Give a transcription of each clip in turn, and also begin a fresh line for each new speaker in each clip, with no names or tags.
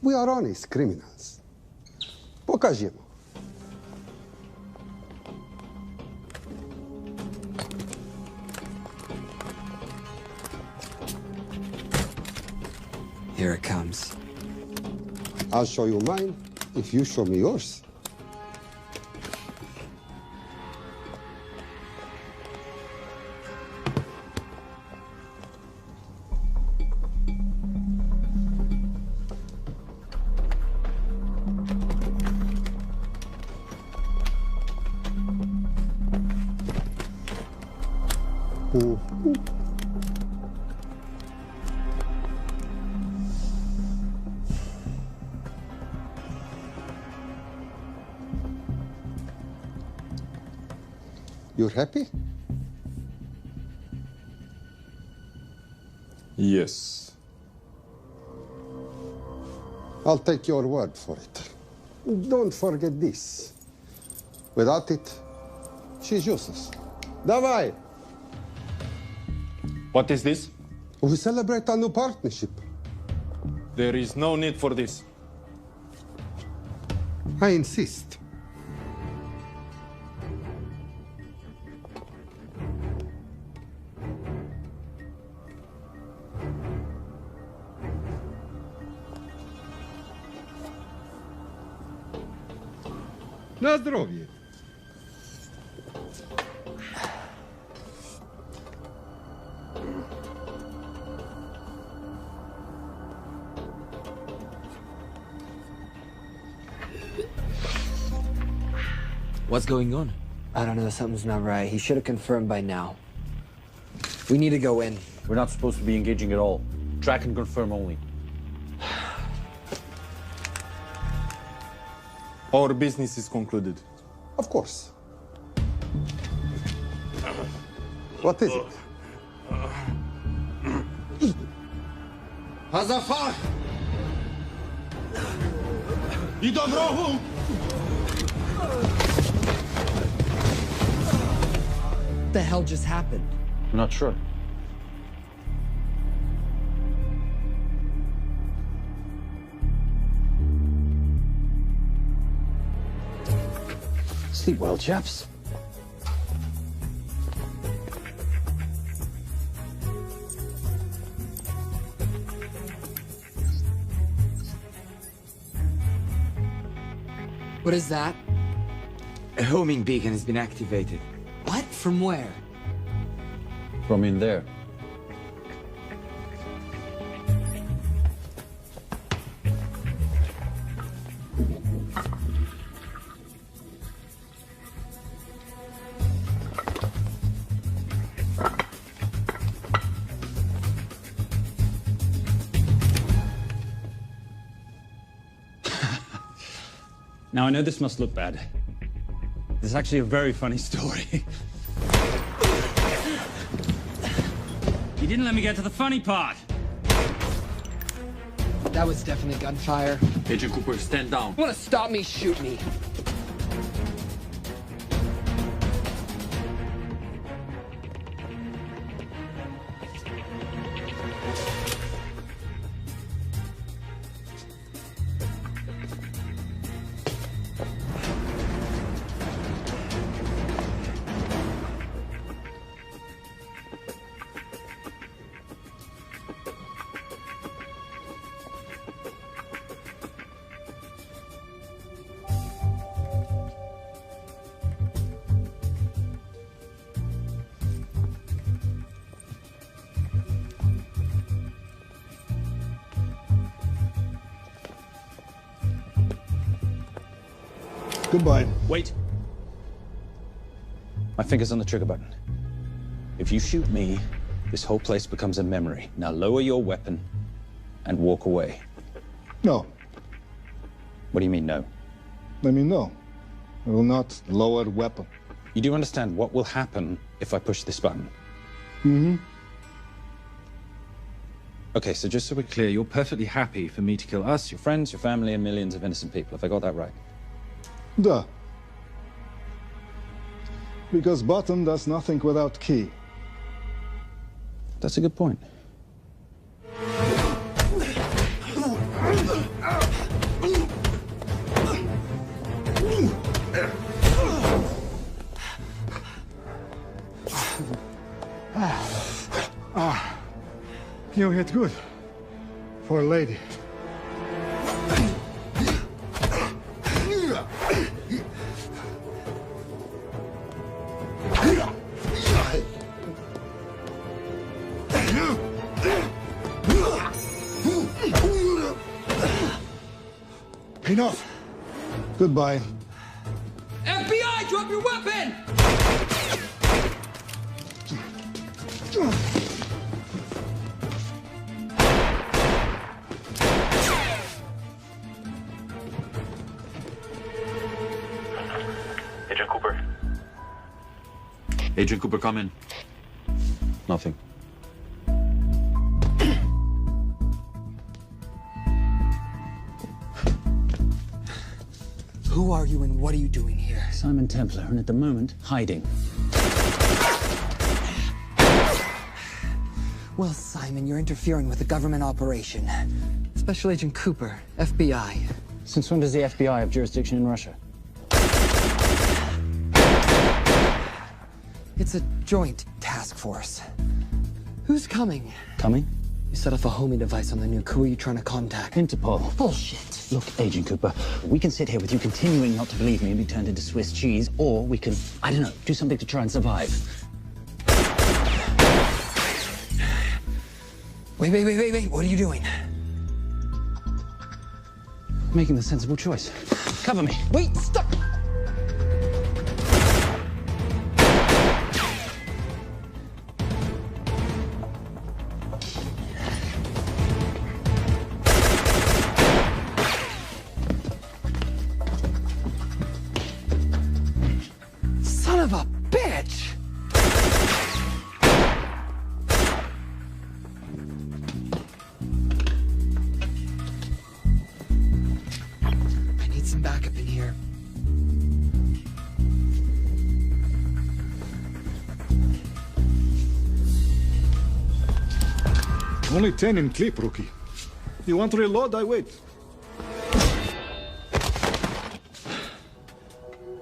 We are honest criminals. Pokażemy.
Here it comes.
I'll show you mine if you show me yours. You're happy?
Yes.
I'll take your word for it. Don't forget this. Without it, she's useless. Давай!
What is this?
We celebrate a new partnership.
There is no need for this.
I insist. Na zdrowie.
What's going on? I don't know, something's not right. He should have confirmed by now. We need to go in.
We're not supposed to be engaging at all. Track and confirm only.
Our business is concluded.
Of course. What is it?
Hazafar! I dorogu!
What the hell just happened?
I'm not sure.
Sleep well, chaps. What is that?
A homing beacon has been activated.
What? From where?
From in there.
Now, I know this must look bad. This is actually a very funny story. You didn't let me get to the funny part.
That was definitely gunfire.
Agent Cooper, stand down.
You wanna stop me, shoot me.
Goodbye.
Wait. My finger's on the trigger button. If you shoot me, this whole place becomes a memory. Now lower your weapon and walk away.
No.
What do you mean, no?
I mean, no. I will not lower the weapon.
You do understand what will happen if I push this button?
Mm-hmm.
Okay, so just so we're clear, you're perfectly happy for me to kill us, your friends, your family, and millions of innocent people. Have I got that right?
Duh. Because button does nothing without key.
That's a good point.
You hit good. For a lady. Enough. Goodbye.
FBI, drop your weapon!
Agent Cooper. Agent Cooper, come in.
Nothing.
Who are you and what are you doing here?
Simon Templar, and at the moment, hiding.
Well, Simon, you're interfering with a government operation. Special Agent Cooper, FBI.
Since when does the FBI have jurisdiction in Russia?
It's a joint task force. Who's coming?
Coming?
You set off a homing device on the nuke. Who are you trying to contact?
Interpol.
Bullshit.
Look, Agent Cooper, we can sit here with you continuing not to believe me and be turned into Swiss cheese, or we can, I don't know, do something to try and survive.
Wait. What are you doing?
Making the sensible choice. Cover me.
Wait, stop! Son of a bitch! I need some backup in here.
Only 10 in clip, rookie. You want to reload? I wait.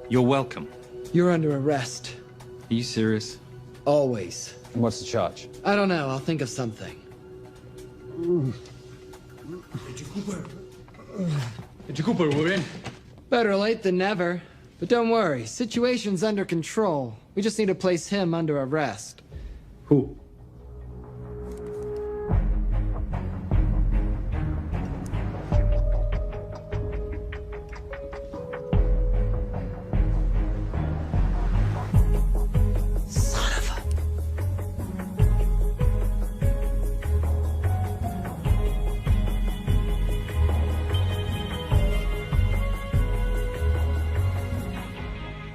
You're welcome.
You're under arrest.
Are you serious?
Always.
And what's the charge?
I don't know. I'll think of something.
Agent Cooper, we're in.
Better late than never. But don't worry. Situation's under control. We just need to place him under arrest.
Who?
Son of a...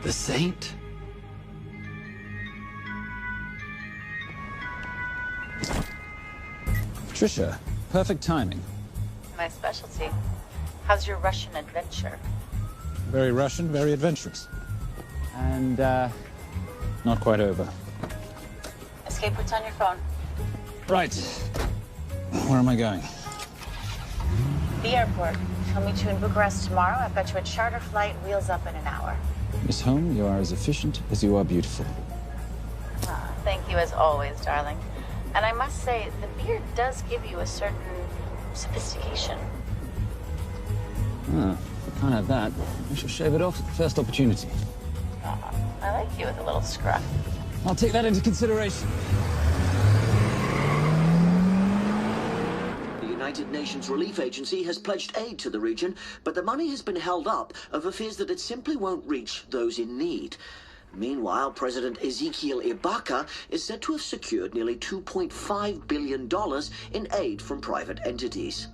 The Saint?
Trisha, perfect timing.
My specialty. How's your Russian adventure?
Very Russian, very adventurous. And, not quite over.
Escape routes on your phone.
Right. Where am I going?
The airport. I'll meet you in Bucharest tomorrow. I've got you a charter flight, wheels up in an hour.
Miss Holm, you are as efficient as you are beautiful.
Thank you as always, darling. And I must say, the beard does give you a certain sophistication.
Ah, if I can't have that, I shall shave it off at the first opportunity.
I like you with a little scruff.
I'll take that into consideration.
The United Nations Relief Agency has pledged aid to the region, but the money has been held up over fears that it simply won't reach those in need. Meanwhile, President Ezekiel Ibaka is said to have secured nearly $2.5 billion in aid from private entities.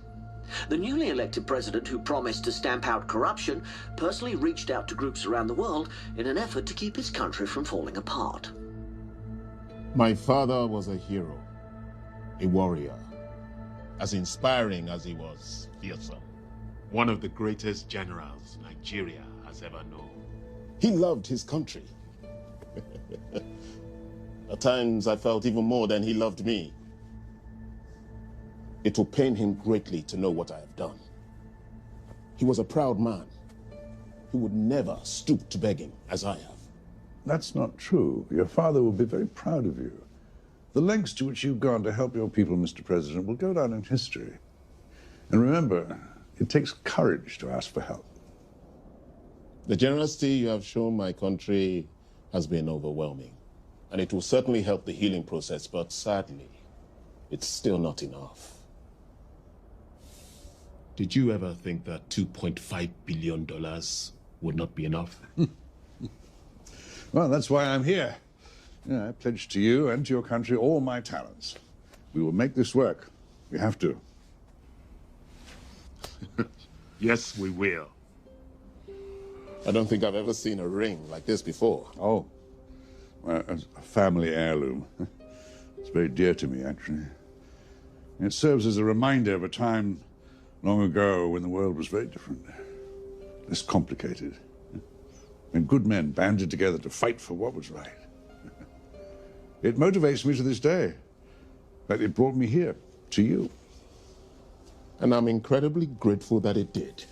The newly elected president, who promised to stamp out corruption, personally reached out to groups around the world in an effort to keep his country from falling apart.
My father was a hero, a warrior, as inspiring as he was fearsome. One of the greatest generals Nigeria has ever known. He loved his country. At times I felt even more than he loved me. It will pain him greatly to know what I have done. He was a proud man who would never stoop to begging as I have.
That's not true. Your father will be very proud of you. The lengths to which you've gone to help your people, Mr. President, will go down in history. And remember, it takes courage to ask for help.
The generosity you have shown my country has been overwhelming. And it will certainly help the healing process, but sadly, it's still not enough. Did you ever think that $2.5 billion would not be enough?
Well, that's why I'm here. I pledge to you and to your country all my talents. We will make this work. We have to.
Yes, we will. I don't think I've ever seen a ring like this before.
Oh, well, it's a family heirloom. It's very dear to me, actually. It serves as a reminder of a time long ago when the world was very different, less complicated, when good men banded together to fight for what was right. It motivates me to this day. That it brought me here, to you.
And I'm incredibly grateful that it did.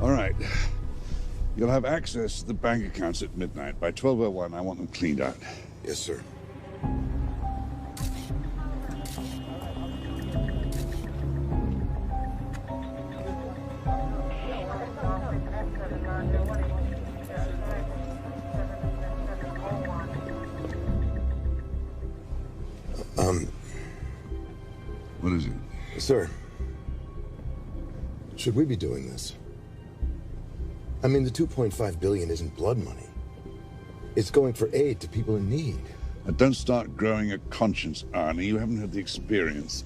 All right. You'll have access to the bank accounts at midnight. By 12:01, I want them cleaned out.
Yes, sir.
What is it?
Sir, should we be doing this? I mean, the 2.5 billion isn't blood money. It's going for aid to people in need.
Don't start growing a conscience, Arnie. You haven't had the experience.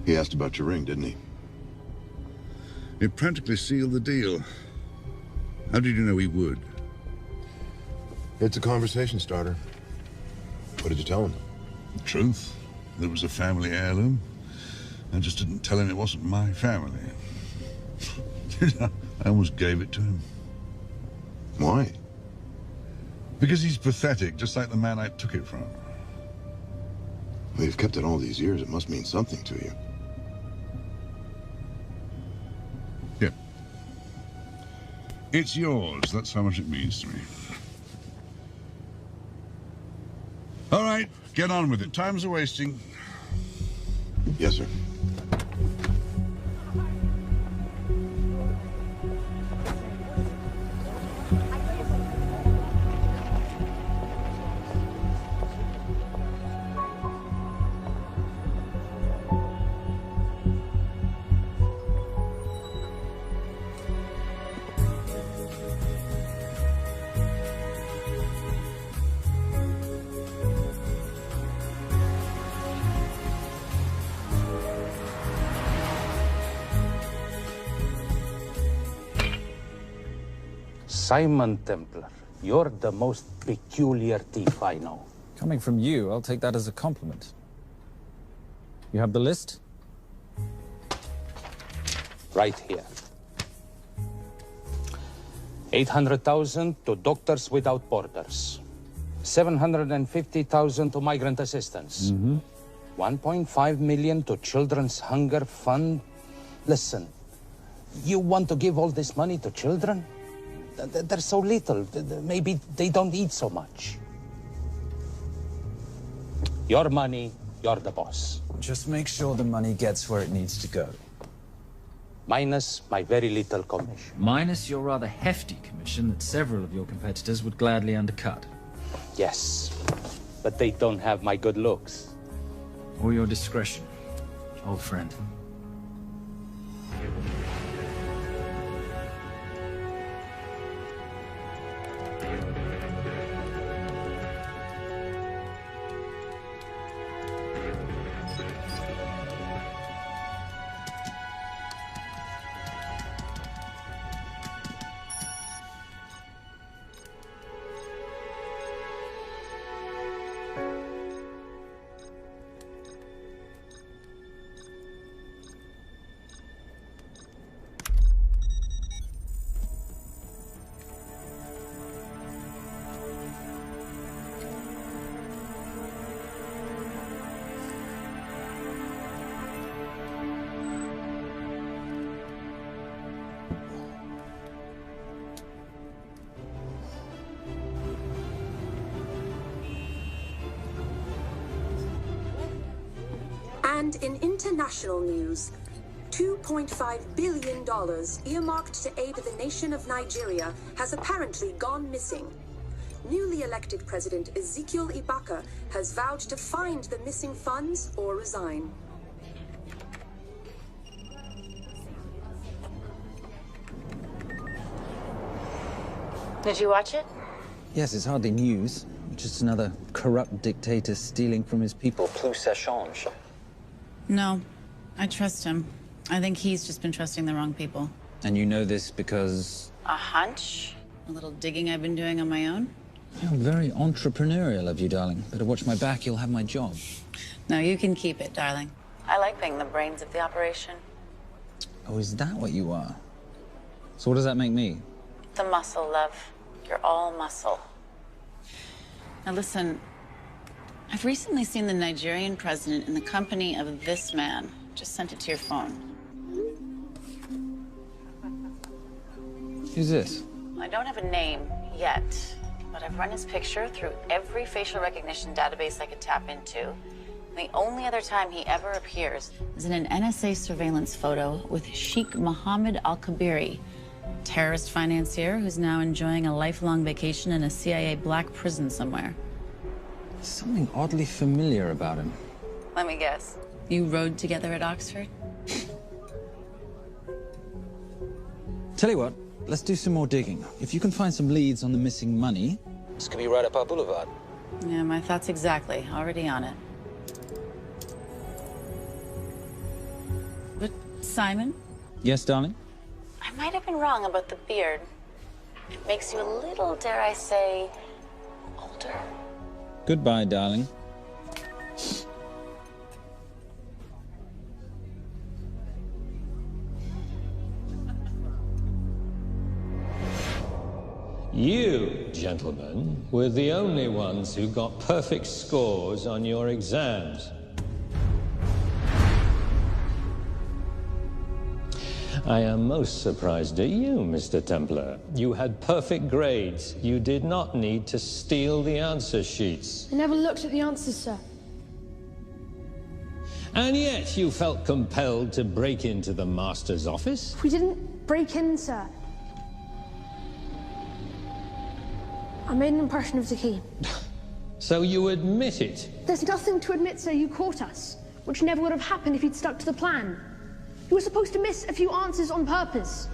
He asked about your ring, didn't he?
It practically sealed the deal. How did you know he would?
It's a conversation starter. What did you tell him?
The truth. That it was a family heirloom. I just didn't tell him it wasn't my family. I almost gave it to him.
Why?
Because he's pathetic, just like the man I took it from.
Well, you've kept it all these years. It must mean something to you.
Yeah. It's yours. That's how much it means to me. All right, get on with it. Time's a-wasting.
Yes, sir.
Simon Templar, you're the most peculiar thief I know.
Coming from you, I'll take that as a compliment. You have the list?
Right here. 800,000 to Doctors Without Borders. 750,000 to migrant assistance. 1.5 million to Children's Hunger Fund. Listen, you want to give all this money to children? They're so little. Maybe they don't eat so much. Your money, you're the boss.
Just make sure the money gets where it needs to go.
Minus my very little commission.
Minus your rather hefty commission that several of your competitors would gladly undercut.
Yes, but they don't have my good looks.
Or your discretion, old friend.
And in international news, $2.5 billion earmarked to aid the nation of Nigeria has apparently gone missing. Newly elected President Ezekiel Ibaka has vowed to find the missing funds or resign.
Did you watch it?
Yes, it's hardly news. Just another corrupt dictator stealing from his people. Plus ça change.
No, I trust him. I think he's just been trusting the wrong people.
And you know this because...
A hunch? A little digging I've been doing on my own?
You're very entrepreneurial of you, darling. Better watch my back, you'll have my job.
No, you can keep it, darling.
I like being the brains of the operation.
Oh, is that what you are? So what does that make me?
The muscle, love. You're all muscle.
Now listen, I've recently seen the Nigerian president in the company of this man. Just sent it to your phone.
Who's this?
I don't have a name yet, but I've run his picture through every facial recognition database I could tap into. The only other time he ever appears
is in an NSA surveillance photo with Sheikh Mohammed Al-Kabiri, terrorist financier who's now enjoying a lifelong vacation in a CIA black prison somewhere.
There's something oddly familiar about him.
Let me guess.
You rode together at Oxford?
Tell you what, let's do some more digging. If you can find some leads on the missing money, this could be right up our boulevard.
Yeah, my thoughts exactly. Already on it. But, Simon?
Yes, darling?
I might have been wrong about the beard. It makes you a little, dare I say, older.
Goodbye, darling.
You, gentlemen, were the only ones who got perfect scores on your exams. I am most surprised at you, Mr. Templar. You had perfect grades. You did not need to steal the answer sheets.
I never looked at the answers, sir.
And yet you felt compelled to break into the master's office?
We didn't break in, sir. I made an impression of the key.
So you admit it?
There's nothing to admit, sir. You caught us, which never would have happened if you'd stuck to the plan. You were supposed to miss a few answers on purpose.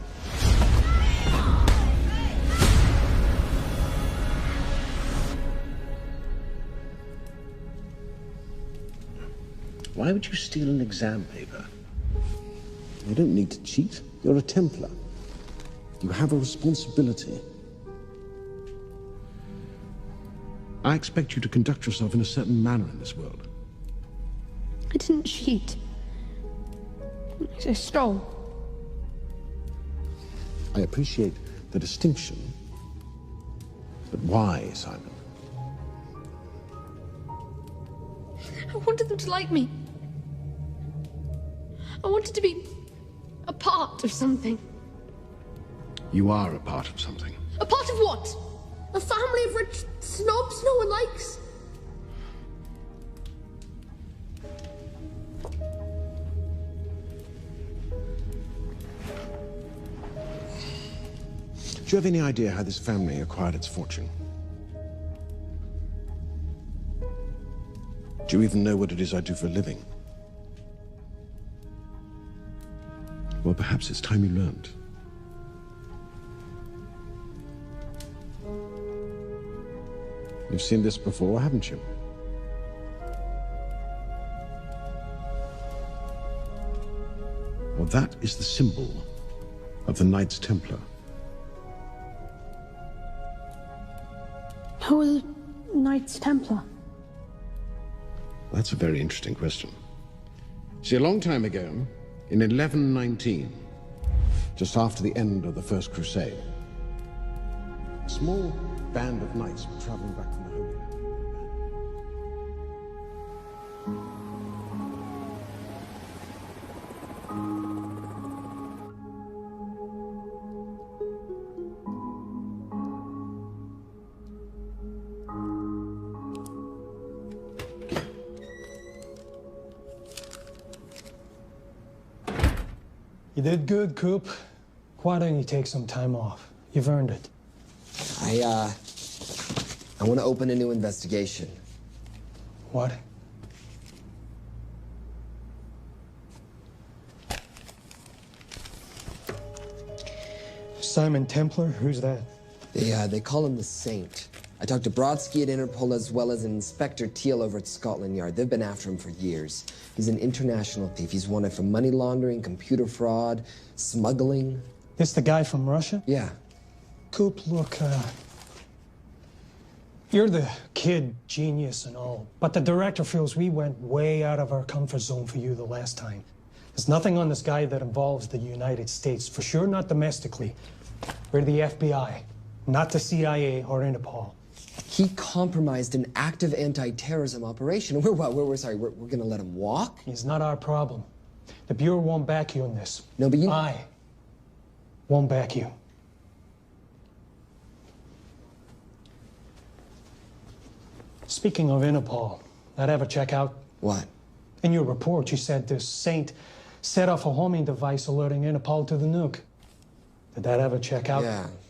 Why would you steal an exam paper? You don't need to cheat. You're a Templar. You have a responsibility. I expect you to conduct yourself in a certain manner in this world.
I didn't cheat. I stole.
I appreciate the distinction, but why, Simon?
I wanted them to like me. I wanted to be a part of something.
You are a part of something.
A part of what? A family of rich snobs no one likes?
Do you have any idea how this family acquired its fortune? Do you even know what it is I do for a living? Well, perhaps it's time you learned. You've seen this before, haven't you? Well, that is the symbol of the Knights Templar.
Who are the Knights Templar?
That's a very interesting question. See, a long time ago, in 1119, just after the end of the First Crusade, a small band of knights were traveling back from the Holy Land.
did good, Coop. Why don't you take some time off? You've earned it.
I want to open a new investigation.
What? Simon Templar? Who's that?
They call him the Saint. I talked to Brodsky at Interpol as well as Inspector Teal over at Scotland Yard. They've been after him for years. He's an international thief. He's wanted for money laundering, computer fraud, smuggling.
This the guy from Russia?
Yeah.
Coop, look, you're the kid genius and all, but the director feels we went way out of our comfort zone for you the last time. There's nothing on this guy that involves the United States, for sure not domestically. We're the FBI, not the CIA or Interpol.
He compromised an active anti-terrorism operation. We're gonna let him walk?
It's not our problem. The Bureau won't back you on this.
No, but you...
I won't back you. Speaking of Interpol, that ever check out?
What?
In your report, you said this Saint set off a homing device alerting Interpol to the nuke. Did that ever check out?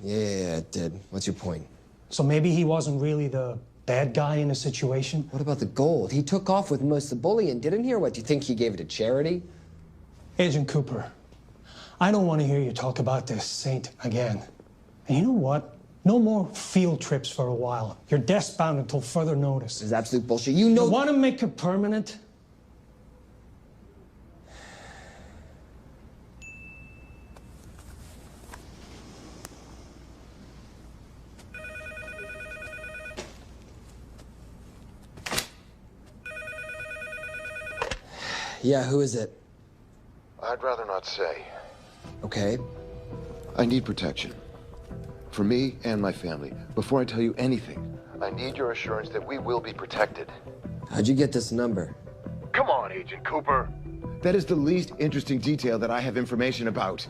Yeah, it did. What's your point?
So maybe he wasn't really the bad guy in the situation?
What about the gold? He took off with most of the bullion, didn't he? Or what, do you think he gave it to charity?
Agent Cooper, I don't want to hear you talk about this Saint again. And you know what? No more field trips for a while. You're desk-bound until further notice.
This is absolute bullshit. You know...
You want to make it permanent?
Yeah, who is it?
I'd rather not say.
Okay.
I need protection. For me and my family. Before I tell you anything, I need your assurance that we will be protected.
How'd you get this number?
Come on, Agent Cooper. That is the least interesting detail that I have information about.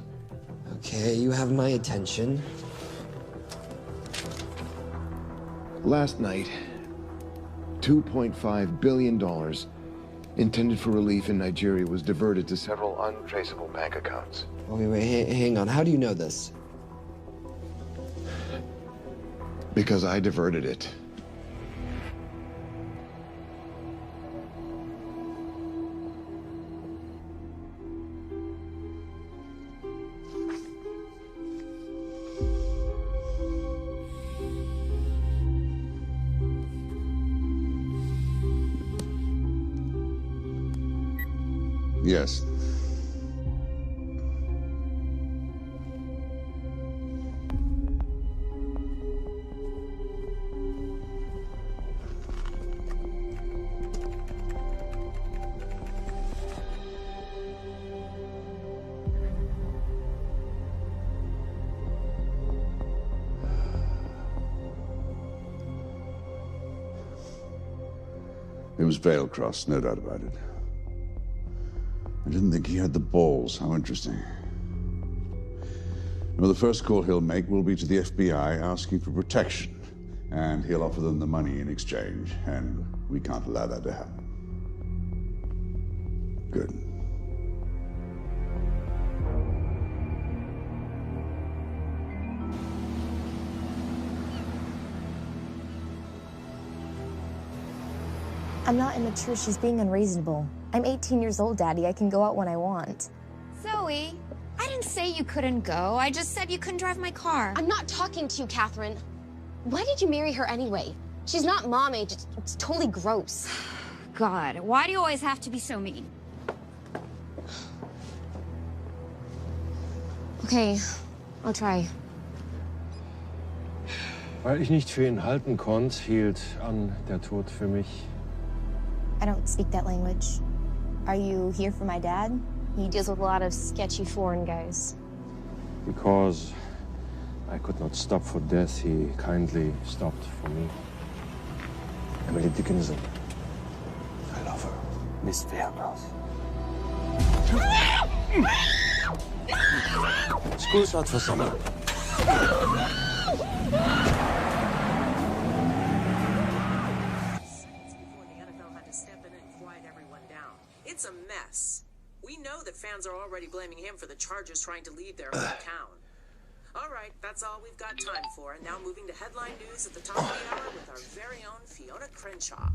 Okay, you have my attention.
Last night, $2.5 billion intended for relief in Nigeria was diverted to several untraceable bank accounts.
Wait, hang on. How do you know this?
Because I diverted it.
Yes. It was Veilcross, no doubt about it. I didn't think he had the balls. How interesting. Well, the first call he'll make will be to the FBI asking for protection. And he'll offer them the money in exchange. And we can't allow that to happen. Good.
I'm not immature. She's being unreasonable. I'm 18 years old, Daddy. I can go out when I want.
Zoe, I didn't say you couldn't go. I just said you couldn't drive my car.
I'm not talking to you, Catherine. Why did you marry her anyway? She's not mom age. It's totally gross.
God, why do you always have to be so mean?
Okay, I'll try.
Weil ich nicht für ihn halten konnte, hielt an der Tod für mich.
I don't speak that language. Are you here for my dad?
He deals with a lot of sketchy foreign guys.
Because I could not stop for death, he kindly stopped for me. Emily Dickinson. I love her. Miss Veilcross. School's out for summer.
It's a mess. We know that fans
crowds are already blaming him for the charges trying to leave their hometown. All right, that's all we've got time for. And now moving to headline news at the top of the hour with our very own Fiona Crenshaw.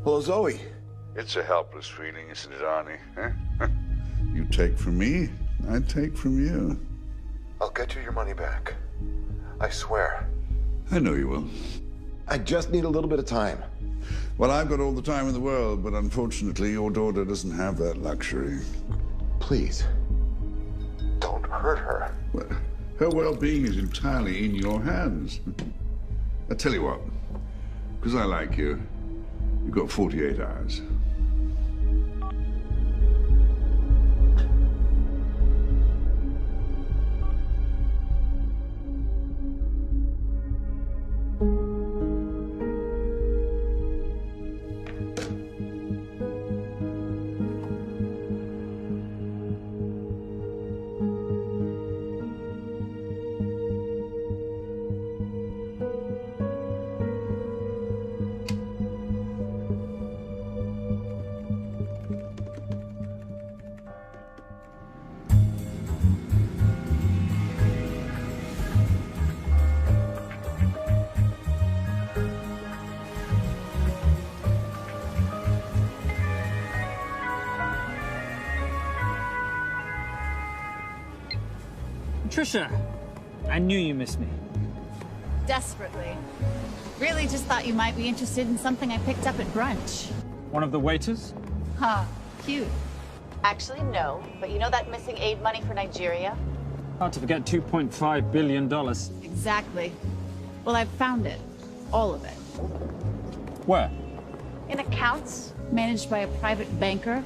Hello, Zoe.
It's a helpless feeling, isn't it, Arnie? Huh? You take from me, I take from you.
I'll get you your money back. I swear.
I know you will.
I just need a little bit of time.
Well, I've got all the time in the world, but unfortunately, your daughter doesn't have that luxury.
Please, don't hurt her.
Well, her well-being is entirely in your hands. I tell you what, because I like you, you've got 48 hours.
Trisha, I knew you missed me.
Desperately. Really just thought you might be interested in something I picked up at brunch.
One of the waiters?
Huh, cute.
Actually, no. But you know that missing aid money for Nigeria?
Hard to forget $2.5 billion.
Exactly. Well, I've found it. All of it.
Where?
In accounts managed by a private banker,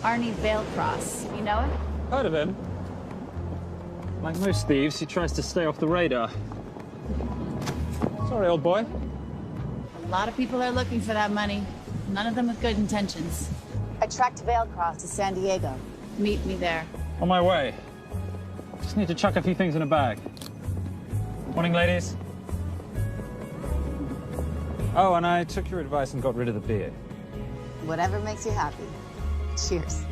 Arnie Veilcross. You know him?
Heard of him. Like most thieves, he tries to stay off the radar. Sorry, old boy.
A lot of people are looking for that money. None of them with good intentions.
I tracked Veilcross to San Diego.
Meet me there.
On my way. Just need to chuck a few things in a bag. Morning, ladies. Oh, and I took your advice and got rid of the beer.
Whatever makes you happy. Cheers.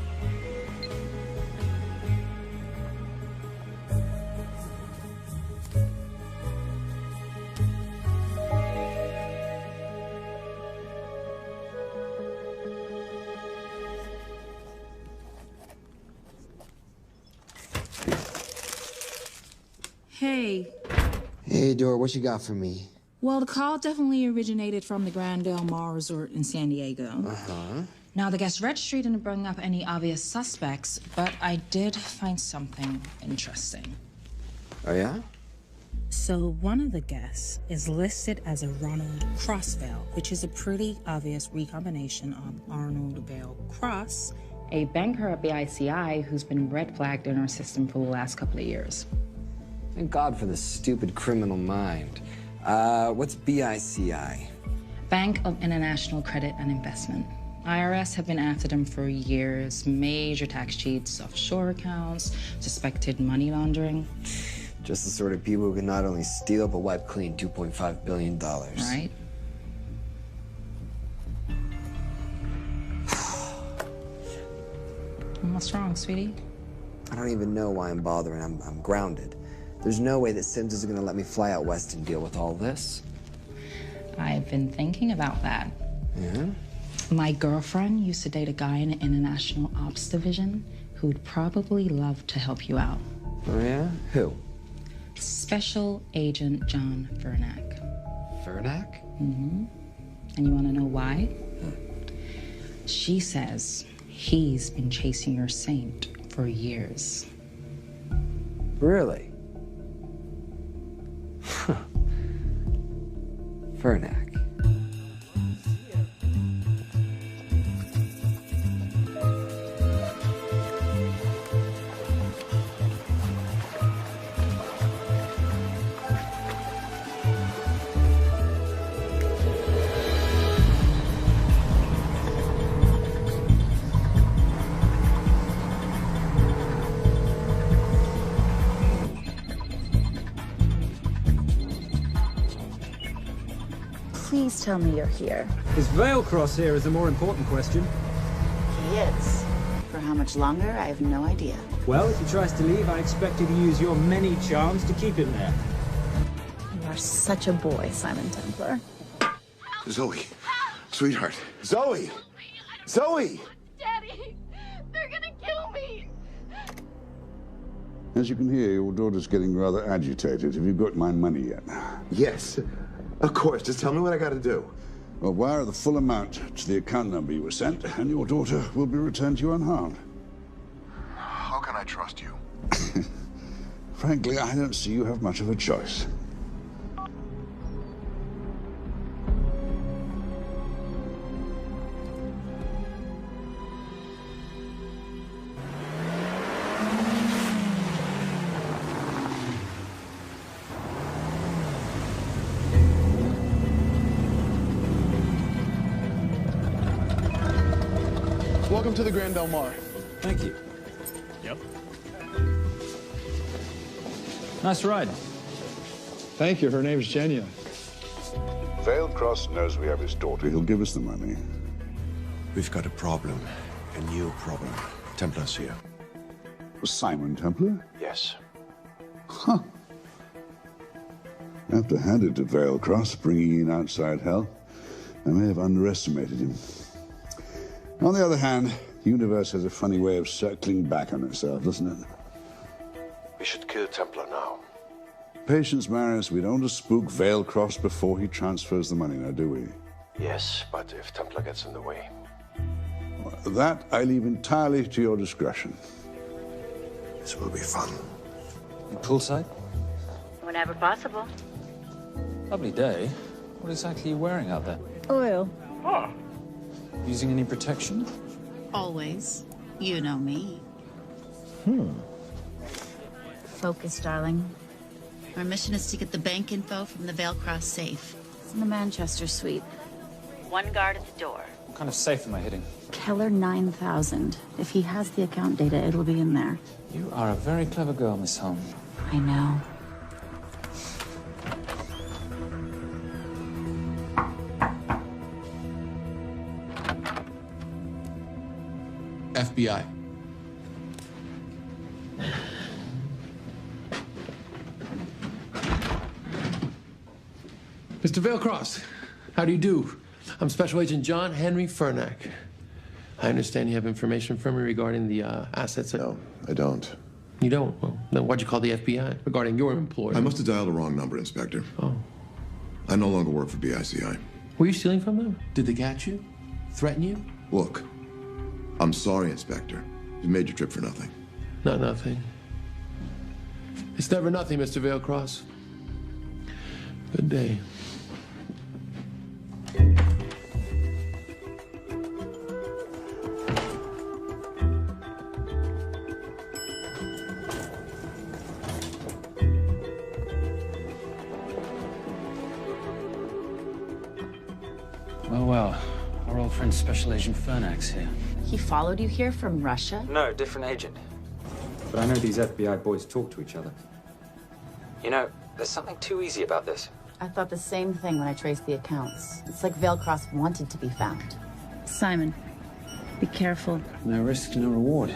Hey.
Hey, Dora, what you got for me?
Well, the call definitely originated from the Grand Del Mar Resort in San Diego.
Uh-huh.
Now, the guest registry didn't bring up any obvious suspects, but I did find something interesting.
Oh, yeah?
So, one of the guests is listed as a Ronald Crossvale, which is a pretty obvious recombination of Arnold Vale Cross, a banker at BICI who's been red flagged in our system for the last couple of years.
Thank God for the stupid criminal mind. What's BICI?
Bank of International Credit and Investment. IRS have been after them for years. Major tax cheats, offshore accounts, suspected money laundering.
Just the sort of people who can not only steal but wipe clean $2.5 billion.
Right. What's wrong, sweetie?
I don't even know why I'm bothering. I'm grounded. There's no way that Sims is gonna let me fly out west and deal with all this.
I've been thinking about that.
Yeah?
My girlfriend used to date a guy in the International Ops Division who'd probably love to help you out.
Oh, yeah? Who?
Special Agent John Vernack.
Vernack?
Mm-hmm. And you want to know why? She says he's been chasing your saint for years.
Really? Vernack.
tell me you're here.
Is Veil Cross here is the more important question.
He is. For how much longer, I have no idea.
Well, if he tries to leave, I expect you to use your many charms to keep him there.
You are such a boy, Simon Templar.
Zoe, sweetheart. Zoe! Zoe!
Daddy, they're gonna kill me.
As you can hear, your daughter's getting rather agitated. Have you got my money yet?
Yes, of course. Just tell me what I gotta do.
Well, wire the full amount to the account number you were sent, and your daughter will be returned to you unharmed.
How can I trust you?
Frankly, I don't see you have much of a choice.
Welcome to the Grand Del Mar.
Thank you.
Yep.
Nice ride.
Thank you. Her name's Genya.
Veil Cross knows we have his daughter. He'll give us the money.
We've got a problem. A new problem. Templar's here.
Simon Templar?
Yes.
Huh. I have to hand it to Veil Cross, bringing in outside help. I may have underestimated him. On the other hand, the universe has a funny way of circling back on itself, doesn't it?
We should kill Templar now.
Patience, Maris. We don't want to spook Veil Cross before he transfers the money, now, do we?
Yes, but if Templar gets in the way.
That I leave entirely to your discretion.
This will be fun.
Poolside?
Whenever possible.
Lovely day. What exactly are you wearing out there?
Oil.
Oh. Using any protection?
Always. You know me. Focus, darling. Our mission is to get the bank info from the Veil Cross safe. It's in the Manchester suite. One guard at the door.
What kind of safe am I hitting?
Keller 9000. If he has the account data, it'll be in there.
You are a very clever girl, Miss Holm.
I know.
FBI. Mr. Veil Cross, how do you do? I'm Special Agent John Henry Furnack. I understand you have information from me regarding the assets.
No, I don't.
You don't? Well, then why'd you call the FBI regarding your employer?
I must have dialed the wrong number, Inspector.
Oh.
I no longer work for BICI.
Were you stealing from them? Did they catch you? Threaten you?
Look, I'm sorry, Inspector. You made your trip for nothing.
Not nothing. It's never nothing, Mr. Veil Cross. Good day.
Well, our old friend Special Agent Furnack's here.
He followed you here from Russia?
No, different agent. But I know these FBI boys talk to each other. You know, there's something too easy about this.
I thought the same thing when I traced the accounts. It's like Veil Cross wanted to be found. Simon, be careful.
No risk, no reward.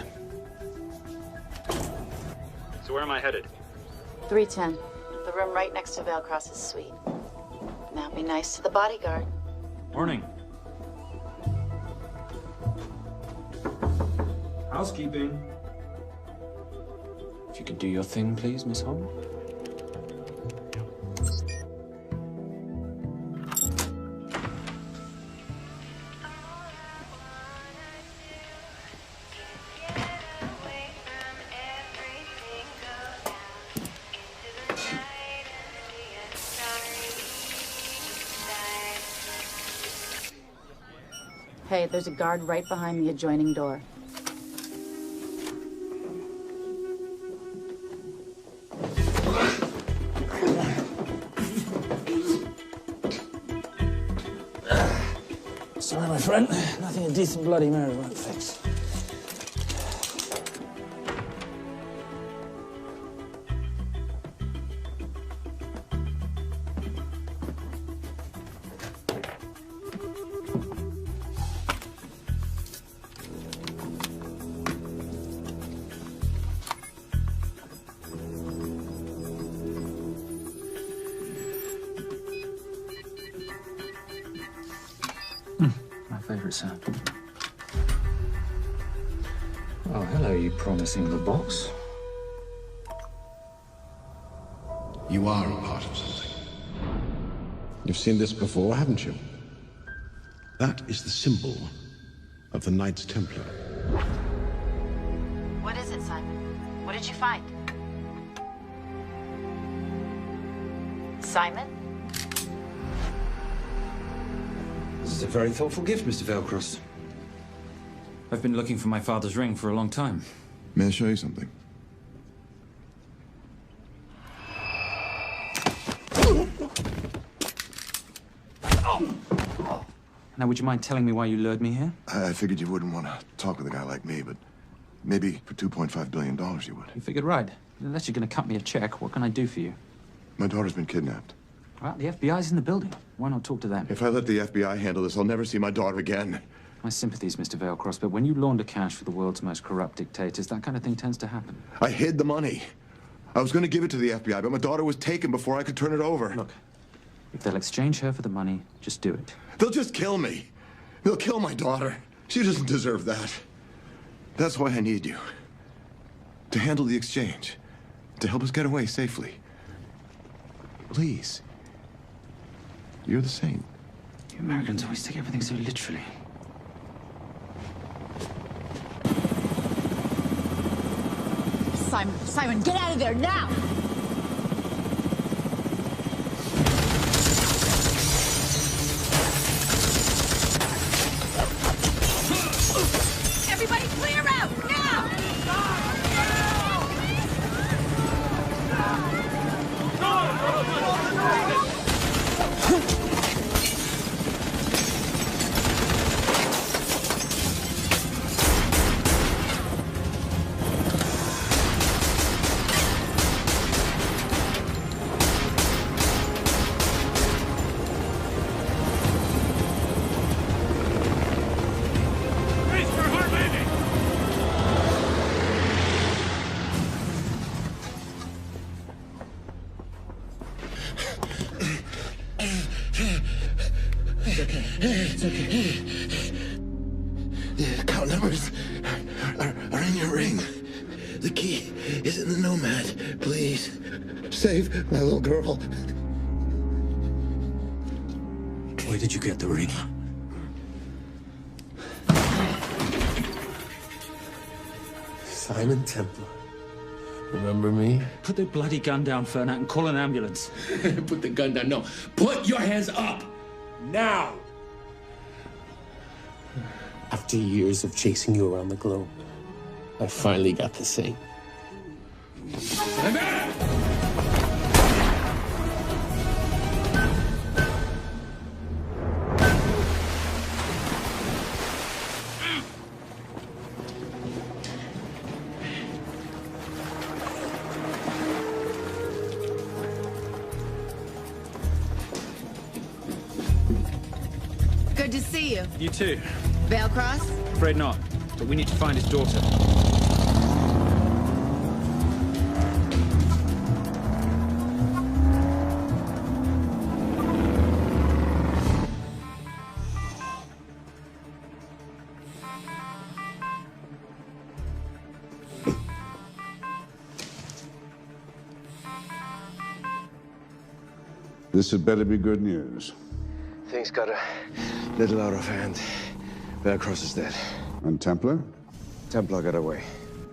So where am I headed?
310. The room right next to Veil Cross's suite. Now be nice to the bodyguard.
Morning. Housekeeping.
If you could do your thing, please, Miss Holm.
Hey, there's a guard right behind the adjoining door.
Sorry, my friend. Nothing a decent Bloody Mary won't fix. favorite sound. Oh, hello, you promising the box.
You are a part of something. You've seen this before, haven't you? That is the symbol of the Knights Templar.
What is it, Simon? What did you find? Simon?
This is a very thoughtful gift, Mr. Veilcross. I've been looking for my father's ring for a long time.
May I show you something?
Now, would you mind telling me why you lured me here?
I figured you wouldn't want to talk with a guy like me, but maybe for $2.5 billion you would.
You figured right. Unless you're going to cut me a check, what can I do for you?
My daughter's been kidnapped.
Well, the FBI's in the building. Why not talk to them?
If I let the FBI handle this, I'll never see my daughter again.
My sympathies, Mr. Veilcross, but when you launder cash for the world's most corrupt dictators, that kind of thing tends to happen.
I hid the money. I was going to give it to the FBI, but my daughter was taken before I could turn it over.
Look, if they'll exchange her for the money, just do it.
They'll just kill me. They'll kill my daughter. She doesn't deserve that. That's why I need you. To handle the exchange. To help us get away safely. Please. You're the saint.
You Americans always take everything so literally.
Simon, get out of there now! Everybody clear out, now!
It's okay. The account numbers are in your ring. The key is in the Nomad. Please, save my little girl.
Where did you get the ring?
Simon Templar. Remember me?
Put the bloody gun down, Fernak, and call an ambulance.
Put the gun down. No. Put your hands up. Now. After years of chasing you around the globe, I finally got the thing.
Good to see you.
You too.
Veilcross?
Afraid not, but we need to find his daughter.
This had better be good news.
Things got a little out of hand. Veilcross is dead.
And Templar?
Templar got away.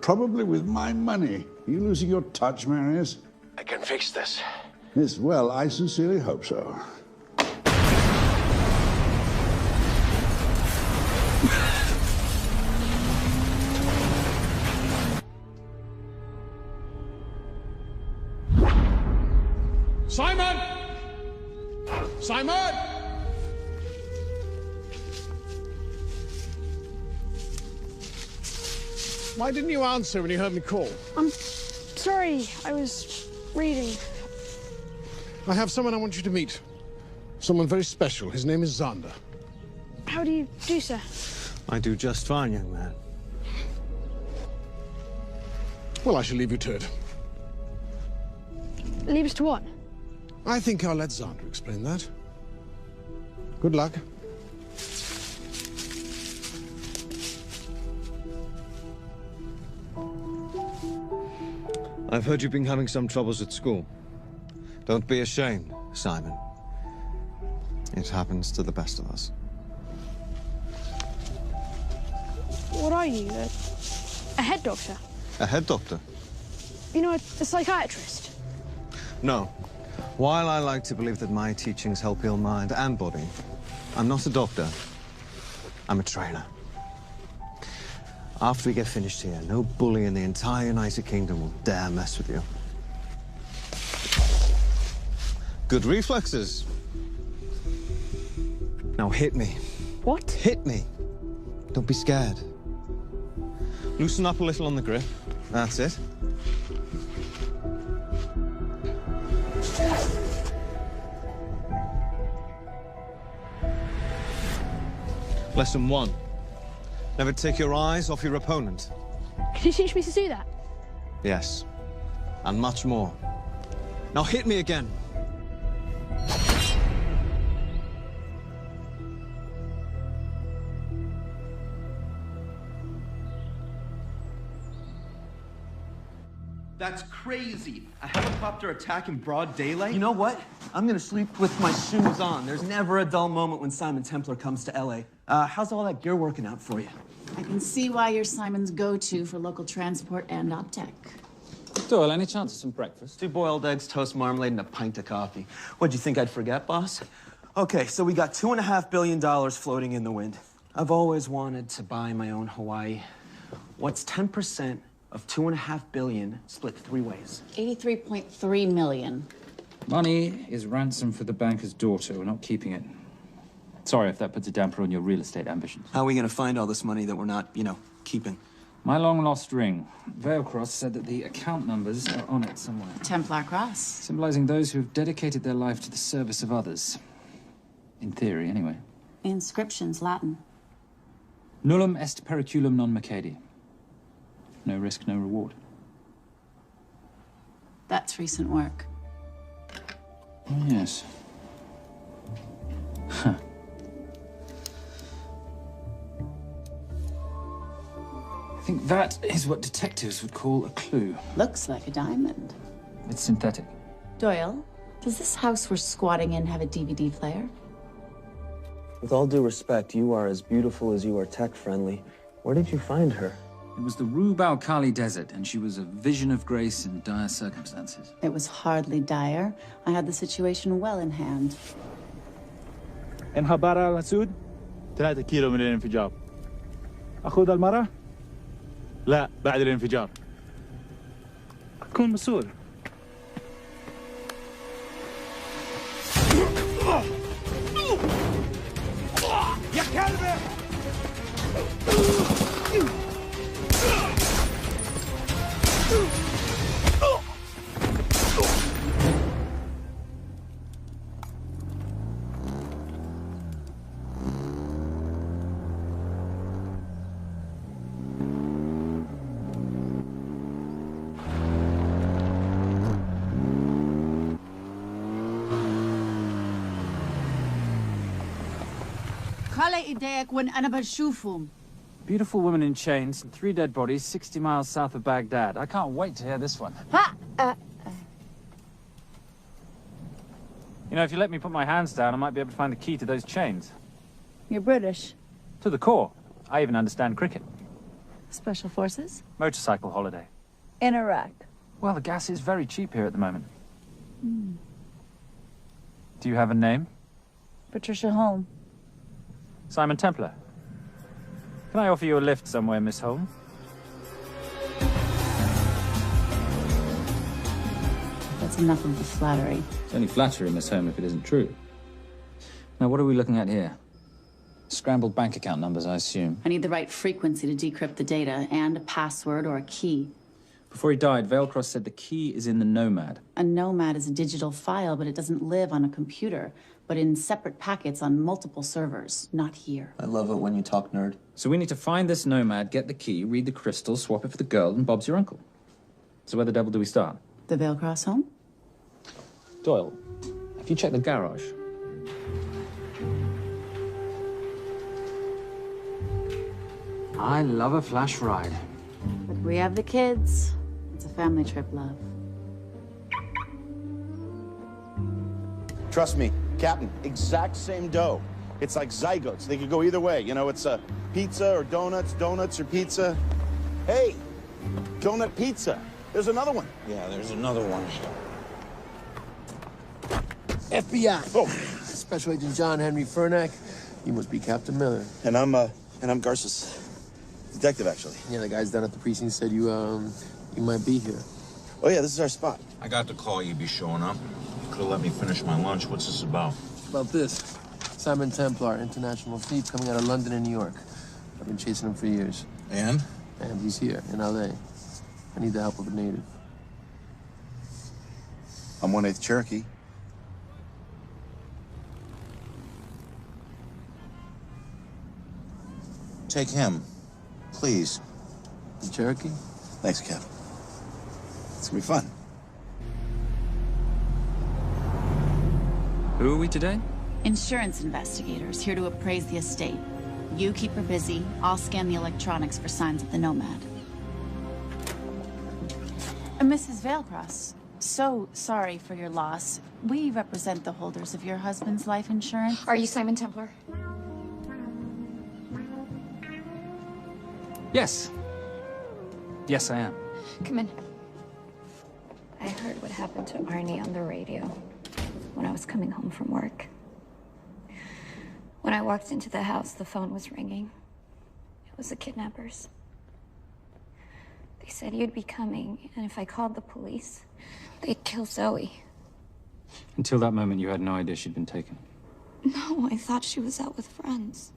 Probably with my money. Are you losing your touch, Marius?
I can fix this.
Yes, well, I sincerely hope so.
Simon! Simon! Why didn't you answer when you heard me call?
I'm sorry, I was reading.
I have someone I want you to meet. Someone very special. His name is Zander.
How do you do, sir?
I do just fine, young man.
Well, I shall leave you to it.
Leave us to what?
I think I'll let Zander explain that. Good luck.
I've heard you've been having some troubles at school. Don't be ashamed, Simon. It happens to the best of us.
What are you? A head doctor?
A head doctor?
You know, a psychiatrist?
No. While I like to believe that my teachings help heal mind and body, I'm not a doctor. I'm a trainer. After we get finished here, no bully in the entire United Kingdom will dare mess with you. Good reflexes. Now hit me.
What?
Hit me. Don't be scared. Loosen up a little on the grip. That's it. Lesson 1. Never take your eyes off your opponent.
Can you teach me to do that?
Yes. And much more. Now hit me again.
That's crazy. A helicopter attack in broad daylight?
You know what? I'm gonna sleep with my shoes on. There's never a dull moment when Simon Templar comes to LA. How's all that gear working out for you?
I can see why you're Simon's go-to for local transport and optech.
Doyle, any chance of some breakfast? 2 boiled eggs, toast, marmalade, and a pint of coffee. What'd you think I'd forget, boss? Okay, so we got $2.5 billion floating in the wind. I've always wanted to buy my own Hawaii. What's 10% of $2.5 billion split 3 ways?
83.3 million.
Money is ransom for the banker's daughter. We're not keeping it. Sorry if that puts a damper on your real estate ambitions.
How are we gonna find all this money that we're not, keeping?
My long-lost ring. Veilcross said that the account numbers are on it somewhere.
Templar Cross.
Symbolizing those who have dedicated their life to the service of others. In theory, anyway.
Inscription's Latin.
Nullum est periculum non mercedi. No risk, no reward.
That's recent work.
Oh, yes. Huh. I think that is what detectives would call a clue.
Looks like a diamond.
It's synthetic.
Doyle, does this house we're squatting in have a DVD player?
With all due respect, you are as beautiful as you are tech-friendly. Where did you find her?
It was the Rub al-Khali Desert, and she was a vision of grace in dire circumstances.
It was hardly dire. I had the situation well in hand.
انخبار على السود 3 كيلو من الانفجار. أخذ المرة؟ لا بعد الانفجار. تكون مسؤول. يا كلبي!
خلي ايديك وين انا بشوفهم.
Beautiful woman in chains and 3 dead bodies 60 miles south of Baghdad. I can't wait to hear this one. You know, if you let me put my hands down, I might be able to find the key to those chains.
You're British.
To the core. I even understand cricket.
Special forces?
Motorcycle holiday.
In Iraq.
Well, the gas is very cheap here at the moment. Do you have a name?
Patricia Holm.
Simon Templar. Can I offer you a lift somewhere, Miss Holm?
That's enough of the flattery.
It's only flattery, Miss Holm, if it isn't true. Now, what are we looking at here? Scrambled bank account numbers, I assume.
I need the right frequency to decrypt the data and a password or a key.
Before he died, Veilcross said the key is in the Nomad.
A Nomad is a digital file, but it doesn't live on a computer, but in separate packets on multiple servers, not here.
I love it when you talk nerd.
So we need to find this Nomad, get the key, read the crystal, swap it for the girl, and Bob's your uncle. So where the devil do we start?
The Veilcross home?
Doyle, have you checked the garage? I love a flash ride.
But we have the kids. It's a family trip, love.
Trust me, Captain, exact same dough. It's like zygotes. They could go either way. You know, it's pizza or donuts, donuts or pizza. Hey, donut pizza. There's another one.
Yeah, there's another one.
FBI. Oh. Special Agent John Henry Furnack. You must be Captain Miller.
And I'm Garza's detective, actually.
Yeah, the guys down at the precinct said you might be here.
Oh, yeah, this is our spot.
I got the call you'd be showing up. You could have let me finish my lunch. What's this about?
About this. Simon Templar, international thief coming out of London and New York. I've been chasing him for years.
And?
And he's here, in L.A. I need the help of a native.
I'm 1/8 Cherokee.
Take him, please.
The Cherokee?
Thanks, Cap. It's gonna be fun.
Who are we today?
Insurance investigators here to appraise the estate. You keep her busy. I'll scan the electronics for signs of the nomad. Mrs. Vailcross, so sorry for your loss. We represent the holders of your husband's life insurance.
Are you Simon Templar?
Yes. Yes, I am.
Come in. I heard what happened to Arnie on the radio when I was coming home from work. When I walked into the house, the phone was ringing. It was the kidnappers. They said you'd be coming, and if I called the police, they'd kill Zoe.
Until that moment, you had no idea she'd been taken.
No, I thought she was out with friends.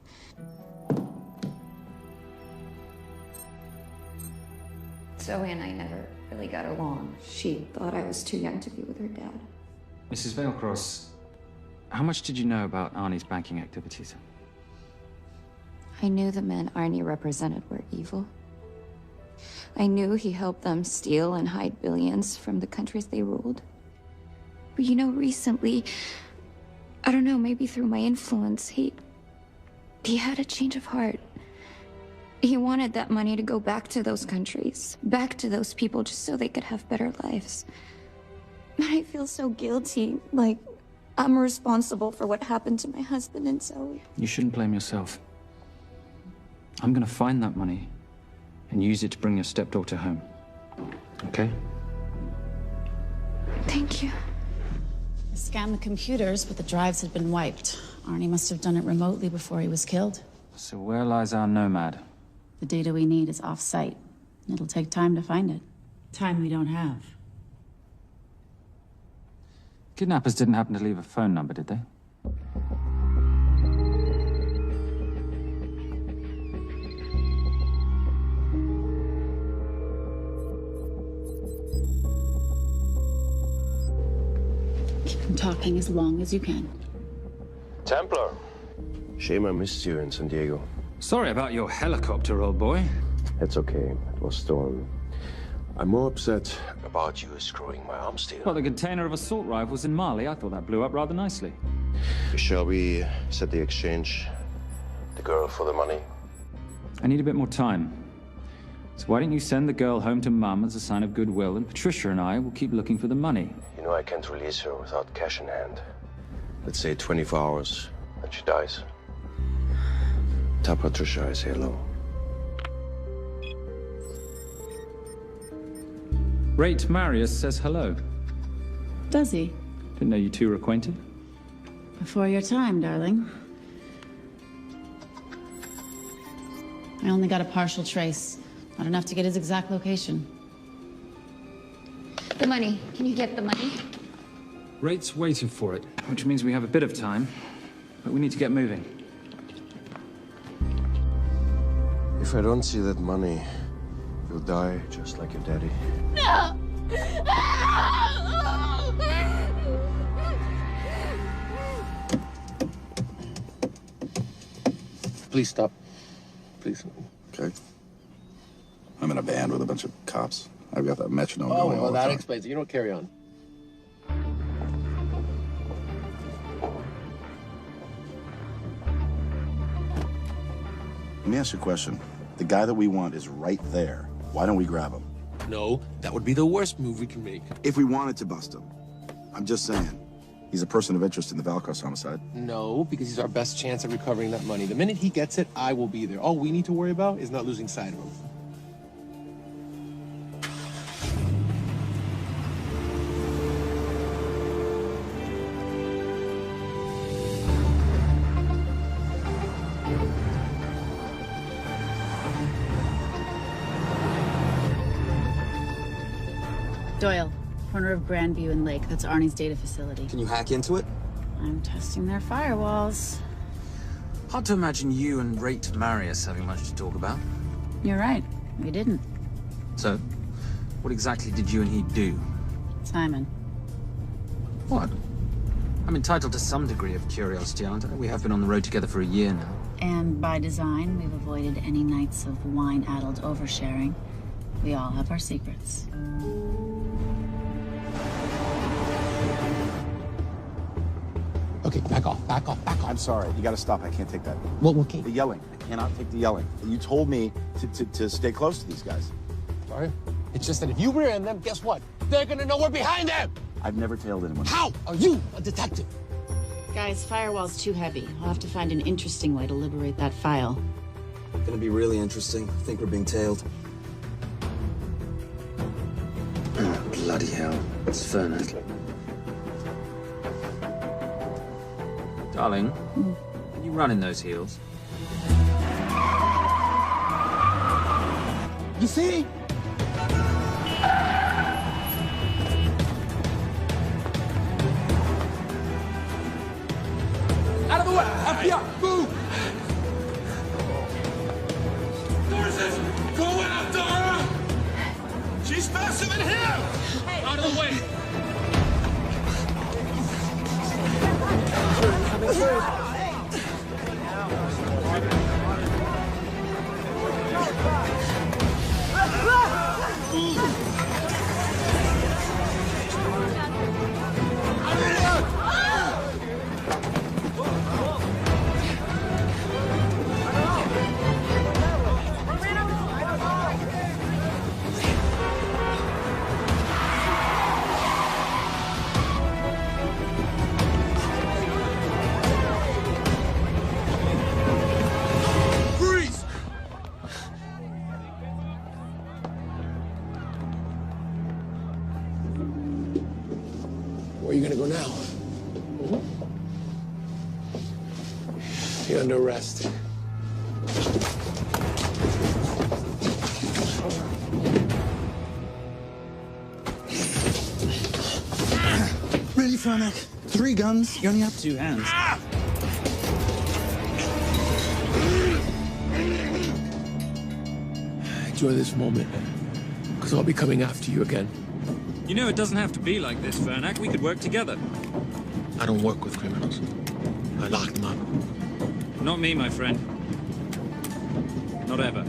Zoe and I never really got along. She thought I was too young to be with her dad.
Mrs. Vailcross, how much did you know about Arnie's banking activities?
I knew the men Arnie represented were evil. I knew he helped them steal and hide billions from the countries they ruled. But you know, recently, I don't know, maybe through my influence, he had a change of heart. He wanted that money to go back to those countries, back to those people, just so they could have better lives. But I feel so guilty, like I'm responsible for what happened to my husband and Zoe.
You shouldn't blame yourself. I'm gonna find that money and use it to bring your stepdaughter home. Okay?
Thank you.
I scanned the computers, but the drives had been wiped. Arnie must have done it remotely before he was killed.
So where lies our nomad?
The data we need is off-site. It'll take time to find it. Time we don't have.
Kidnappers didn't happen to leave a phone number, did they?
Keep them talking as long as you can.
Templar. Shame I missed you in San Diego.
Sorry about your helicopter, old boy.
It's okay. It was stolen. I'm more upset about you screwing my arms deal.
Well, the container of assault rifles in Mali, I thought that blew up rather nicely.
Shall we set the exchange? The girl for the money?
I need a bit more time. So why don't you send the girl home to Mum as a sign of goodwill, and Patricia and I will keep looking for the money.
You know I can't release her without cash in hand. Let's say 24 hours, and she dies. Tell Patricia I say hello.
Rate Marius says hello.
Does he?
Didn't know you two were acquainted.
Before your time, darling. I only got a partial trace. Not enough to get his exact location.
The money. Can you get the money?
Rate's waiting for it, which means we have a bit of time, but we need to get moving.
If I don't see that money, you'll die just like your daddy.
No!
Please stop. Please.
Okay. I'm in a band with a bunch of cops. I've got that metronome
Oh,
going all
well,
the
that
time.
explains it. You don't carry on.
Let me ask you a question. The guy that we want is right there. Why don't we grab him?
No, That would be the worst move we can make.
If we wanted to bust him. I'm just saying. He's a person of interest in the Valkos homicide.
No, because he's our best chance at recovering that money. The minute he gets it, I will be there. All we need to worry about is not losing sight of him.
Doyle, corner of Grandview and Lake. That's Arnie's data facility.
Can you hack into it?
I'm testing their firewalls.
Hard to imagine you and Rate Marius having much to talk about.
You're right. We didn't.
So, what exactly did you and he do?
Simon.
What? I'm entitled to some degree of curiosity, aren't I? We have been on the road together for a year now.
And by design, we've avoided any nights of wine-addled oversharing. We all have our secrets.
Okay, back off, back off, back off. I'm sorry, you gotta stop. I can't take that.
What, okay?
The yelling. I cannot take the yelling. You told me to stay close to these guys.
Sorry? It's just that if you rear end them, guess what? They're gonna know we're behind them!
I've never tailed anyone.
How are you a detective?
Guys, firewall's too heavy. I'll have to find an interesting way to liberate that file.
Gonna be really interesting. I think we're being tailed. Oh, bloody hell. It's Fernet.
Darling, can you run in those heels?
You see?
Out of the way! FBI, move! Forces, go after her! She's faster than him! Hey. Out of the way! Where are you gonna go now? You're under arrest.
Really, Fernet? 3 guns? You only have 2 hands.
Enjoy this moment, because I'll be coming after you again.
You know, it doesn't have to be like this, Fernak. We could work together.
I don't work with criminals. I lock them up.
Not me, my friend. Not ever.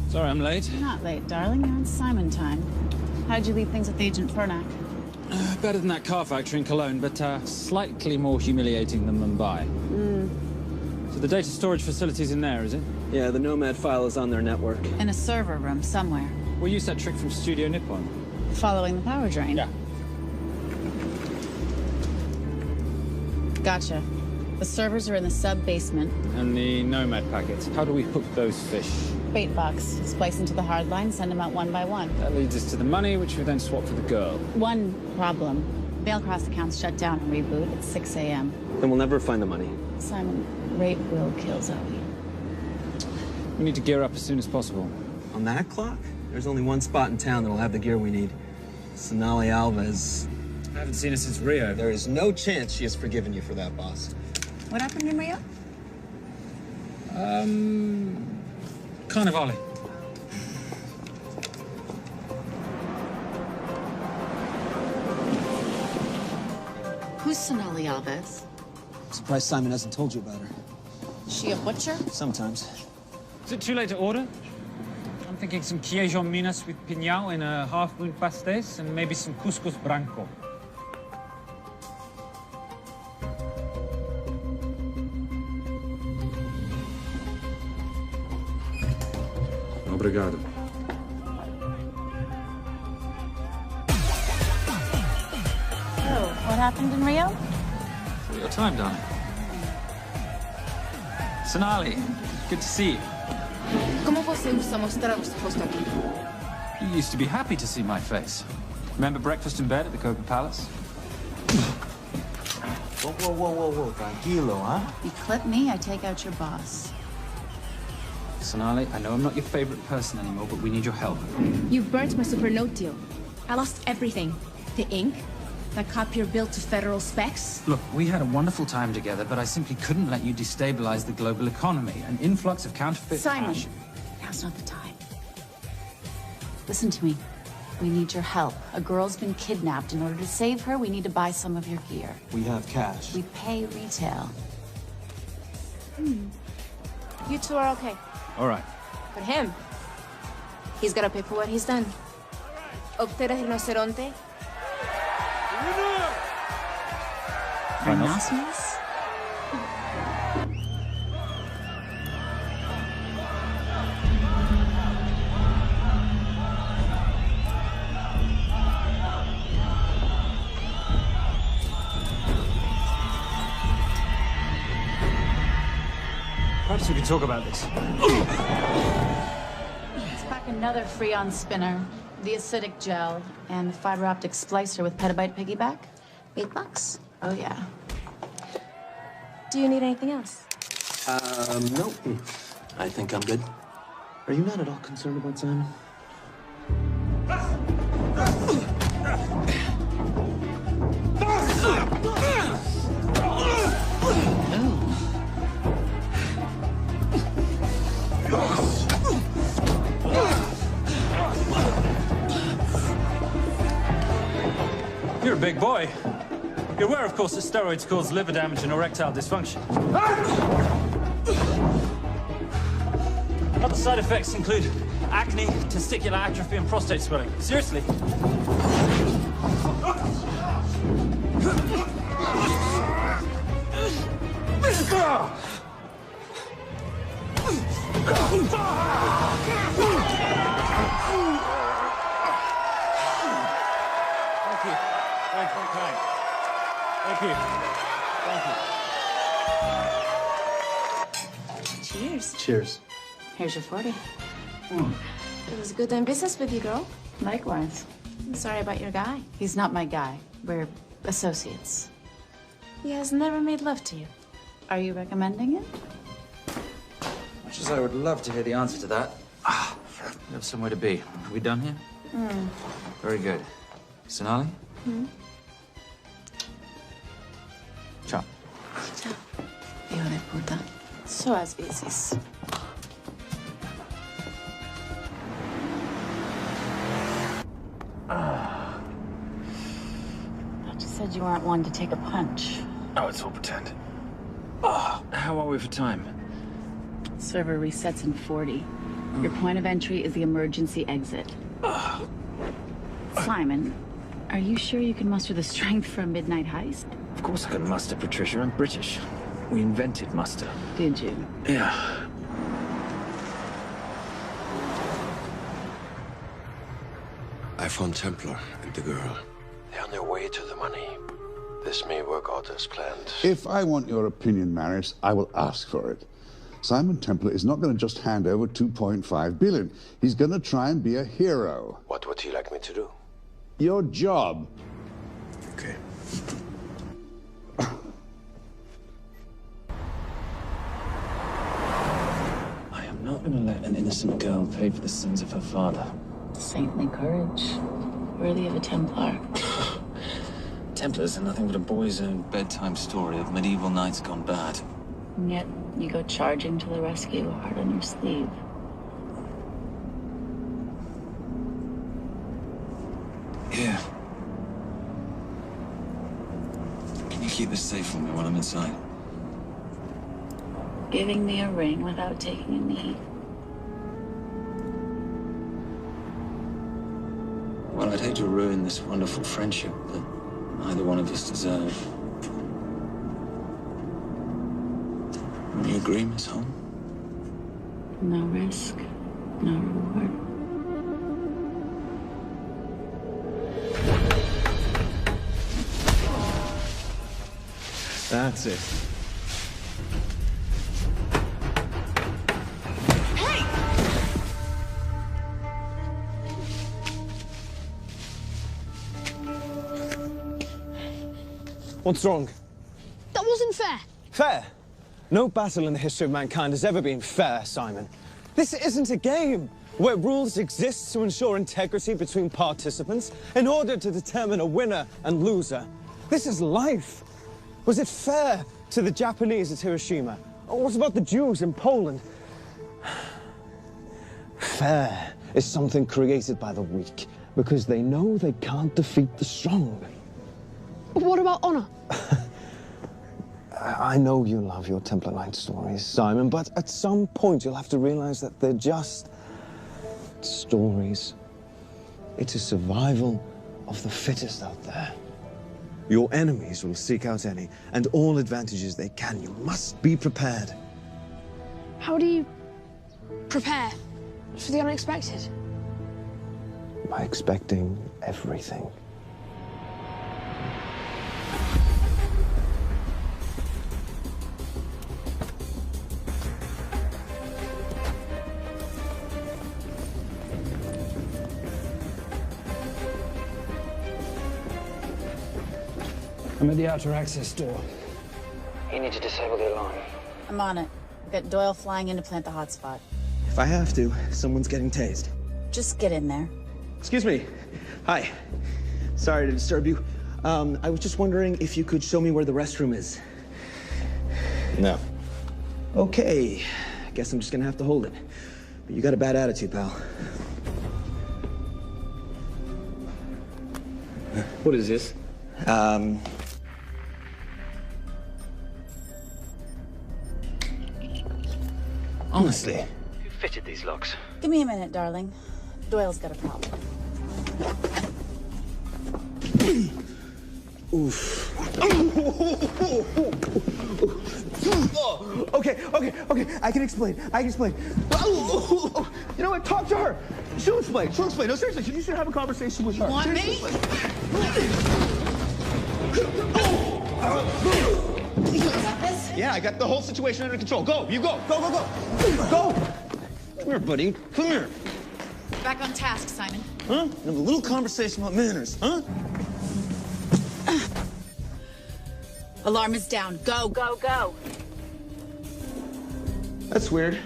Sorry, I'm late.
You're not late, darling. You're on Simon time. How'd you leave things with Agent Fernak?
Better than that car factory in Cologne, but slightly more humiliating than Mumbai. So the data storage facility's in there, is it?
Yeah, the Nomad file is on their network.
In a server room somewhere.
We'll use that trick from Studio Nippon.
Following the power drain?
Yeah.
Gotcha. The servers are in the sub-basement.
And the Nomad packets. How do we hook those fish?
Bait box. Splice into the hard line, send them out one by one.
That leads us to the money, which we then swap for the girl.
One problem. Mailcross accounts shut down and reboot at 6 a.m.
Then we'll never find the money.
Simon, rape will kill Zoe.
We need to gear up as soon as possible.
On that clock? There's only one spot in town that'll have the gear we need. Sonali Alves.
I haven't seen her since Rio.
There is no chance she has forgiven you for that, boss.
What happened in Rio?
Carnivale.
Who's Sonali Alves?
Surprised Simon hasn't told you about her.
Is she a butcher?
Sometimes.
Is it too late to order? thinking some queijo minas with piñao in a half-moon pastéis and maybe some couscous branco.
Obrigado.
So, what happened in Rio?
For your time, darling. Sonali, good to see you.
Como você usa mostrar o seu rosto aqui?
You used to be happy to see my face. Remember breakfast in bed at the Coca Palace?
Whoa, tranquilo, huh?
You clip me, I take out your boss.
Sonali, I know I'm not your favorite person anymore, but we need your help.
You burnt my super note deal. I lost everything. The ink, that copier built to federal specs.
Look, we had a wonderful time together, but I simply couldn't let you destabilize the global economy. An influx of counterfeit
Simon,
cash.
now's not the time. Listen to me. We need your help. A girl's been kidnapped. In order to save her, we need to buy some of your gear.
We have cash.
We pay retail.
You two are okay.
All right.
But him, he's gotta pay for what he's done. Obtera rinoceronte.
Rhinoceros?
Perhaps we could talk about this.
Let's pack another Freon spinner, the acidic gel, and the fiber optic splicer with petabyte piggyback. $8? Oh, yeah.
Do you need anything else?
No. I think I'm good. Are you not at all concerned about Simon?
You're a big boy. You're aware, of course, that steroids cause liver damage and erectile dysfunction. Other side effects include acne, testicular atrophy, and prostate swelling. Seriously. Thank you.
Cheers.
Cheers.
Here's your 40.
It was good doing business with you, girl.
Likewise.
I'm sorry about your guy.
He's not my guy. We're associates.
He has never made love to you.
Are you recommending it?
Much as I would love to hear the answer to that. We have somewhere to be. Are we done here? Very good. Sonali? Ciao.
Ciao. Hijo de puta. So as veces. Thought you said you weren't one to take a punch.
Oh, it's all pretend. How are we for time?
Server resets in 40. Your point of entry is the emergency exit. Simon, are you sure you can muster the strength for a midnight heist?
Of course I can muster, Patricia. I'm British. We invented muster.
Did you?
Yeah.
I found Templar and the girl. They're on their way to the money. This may work out as planned.
If I want your opinion, Maris, I will ask for it. Simon Templar is not going to just hand over 2.5 billion. He's going to try and be a hero.
What would he like me to do?
Your job.
Okay.
I am not going to let an innocent girl pay for the sins of her father.
Saintly courage. Worthy of a Templar.
Templars are nothing but a boy's own bedtime story of medieval knights gone bad.
And yet, you go charging to the rescue, heart on your sleeve.
Here. Can you keep this safe for me while I'm inside?
Giving me a ring without taking a knee.
ruin this wonderful friendship that neither one of us deserve. You agree, Miss Holmes?
No risk, no reward.
That's it.
Hey!
What's wrong?
That wasn't fair.
Fair? No battle in the history of mankind has ever been fair, Simon. This isn't a game where rules exist to ensure integrity between participants in order to determine a winner and loser. This is life. Was it fair to the Japanese at Hiroshima? Or what about the Jews in Poland? Fair is something created by the weak because they know they can't defeat the strong.
What about honor?
I know you love your Templar Knight stories, Simon, but at some point you'll have to realize that they're just stories. It's a survival of the fittest out there. Your enemies will seek out any and all advantages they can. You must be prepared.
How do you prepare for the unexpected?
By expecting everything.
I'm at the outer access door.
You need to disable the alarm.
I'm on it. I've got Doyle flying in to plant the hotspot.
If I have to, someone's getting tased.
Just get in there.
Excuse me. Hi. Sorry to disturb you. I was just wondering if you could show me where the restroom is. No. Okay. I guess I'm just gonna have to hold it. But you got a bad attitude, pal.
What is this?
Honestly.
Who fitted these locks?
Give me a minute, darling. Doyle's got a problem.
Oof. Okay. I can explain. You know what? Talk to her. She'll explain. No, seriously, you should have a conversation with her.
You want me? You got this?
Yeah, I got the whole situation under control. Go, you go. Go. Go. Come here, buddy. Come here.
Back on task, Simon.
Huh? Have a little conversation about manners, huh?
Alarm is down. Go.
That's weird.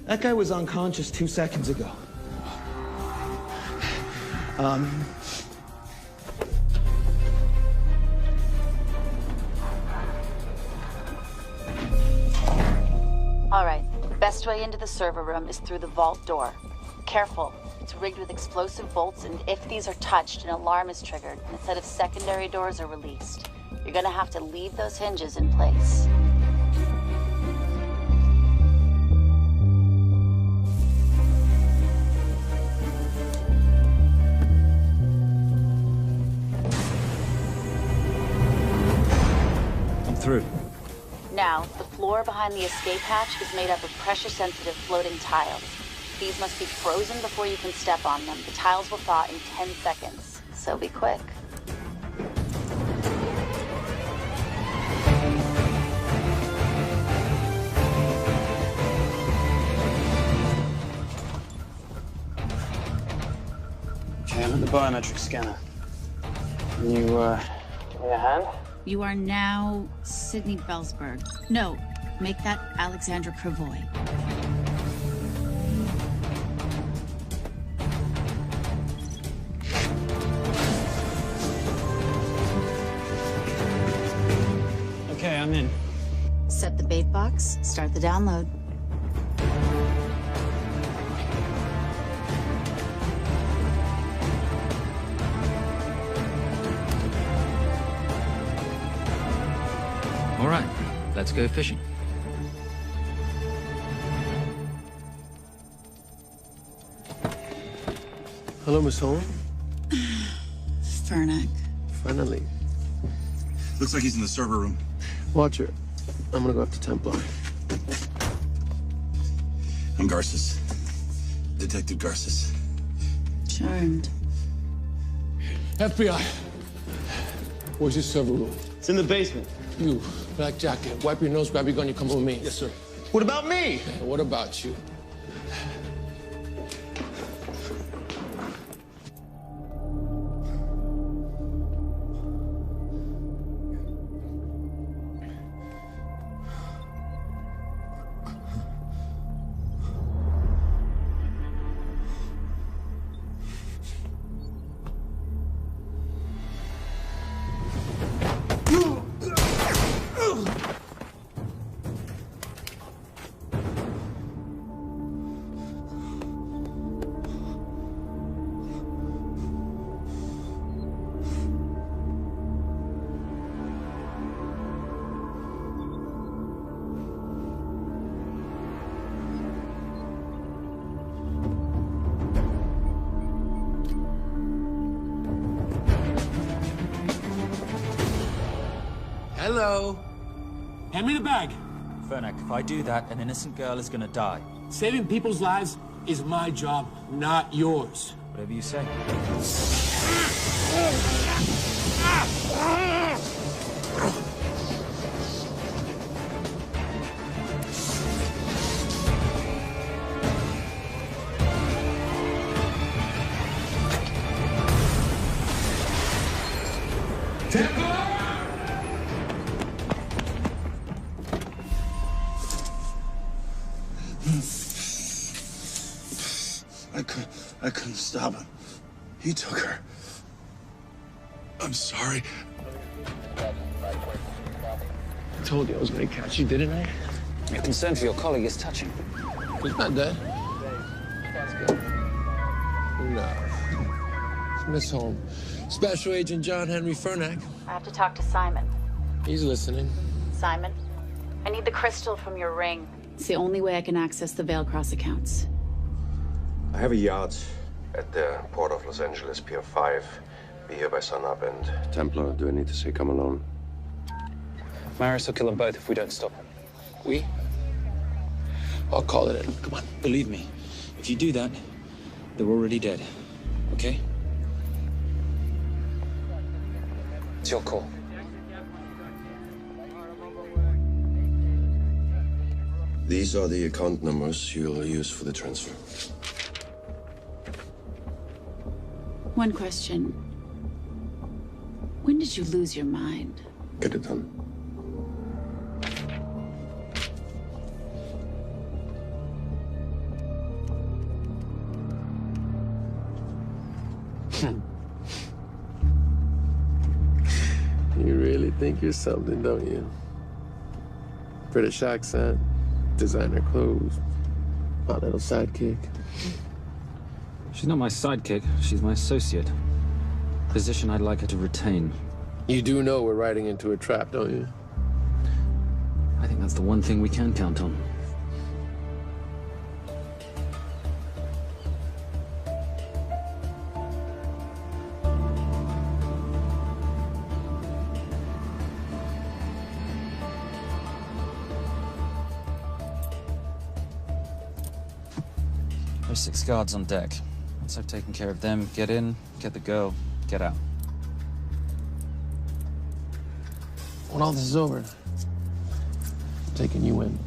That guy was unconscious 2 seconds ago.
All right. Best way into the server room is through the vault door. Careful. It's rigged with explosive bolts, and if these are touched, an alarm is triggered, and a set of secondary doors are released. You're gonna have to leave those hinges in place.
I'm through.
Now, the floor behind the escape hatch is made up of pressure-sensitive floating tiles. These must be frozen before you can step on them. The tiles will thaw in 10 seconds, so be quick.
Okay, I'm at the biometric scanner. Can you, give me a hand?
You are now Sydney Bellsberg. No, make that Alexandra Cravoy.
Okay, I'm in.
Set the bait box, start the download.
All right, let's go fishing.
Hello, Miss Holmes.
Fernick.
Finally.
Looks like he's in the server room.
Watch her. I'm gonna go up to Templar.
I'm Garces. Detective Garces.
Charmed.
FBI. Where's your server room?
It's in the basement.
You, black jacket, wipe your nose, grab your gun, you come with me.
Yes, sir. What about me?
What about you?
Hello. Hand me the bag.
Fernick, if I do that, an innocent girl is gonna die.
Saving people's lives is my job, not yours.
Whatever you say.
I couldn't stop him. He took her. I'm sorry.
I told you I was gonna catch you, didn't I?
Your concern for your colleague is touching.
He's not dead. No. It's Miss Holmes. Special Agent John Henry Fernack.
I have to talk to Simon.
He's listening.
Simon, I need the crystal from your ring.
It's the only way I can access the Veilcross accounts.
I have a yard at the port of Los Angeles, Pier 5. Be here by sunup, and Templar, do I need to say come alone?
Maris will kill them both if we don't stop him.
We? I'll call it in. Come on.
Believe me, if you do that, they're already dead. Okay? It's your call.
These are the account numbers you'll use for the transfer.
One question. When did you lose your mind?
Get it done.
You really think you're something, don't you? British accent, designer clothes, my little sidekick.
She's not my sidekick. She's my associate. Position I'd like her to retain.
You do know we're riding into a trap, don't you?
I think that's the one thing we can count on.
There's 6 guards on deck. Once I've taken care of them, get in, get the girl, get out.
When all this is over, I'm taking you in.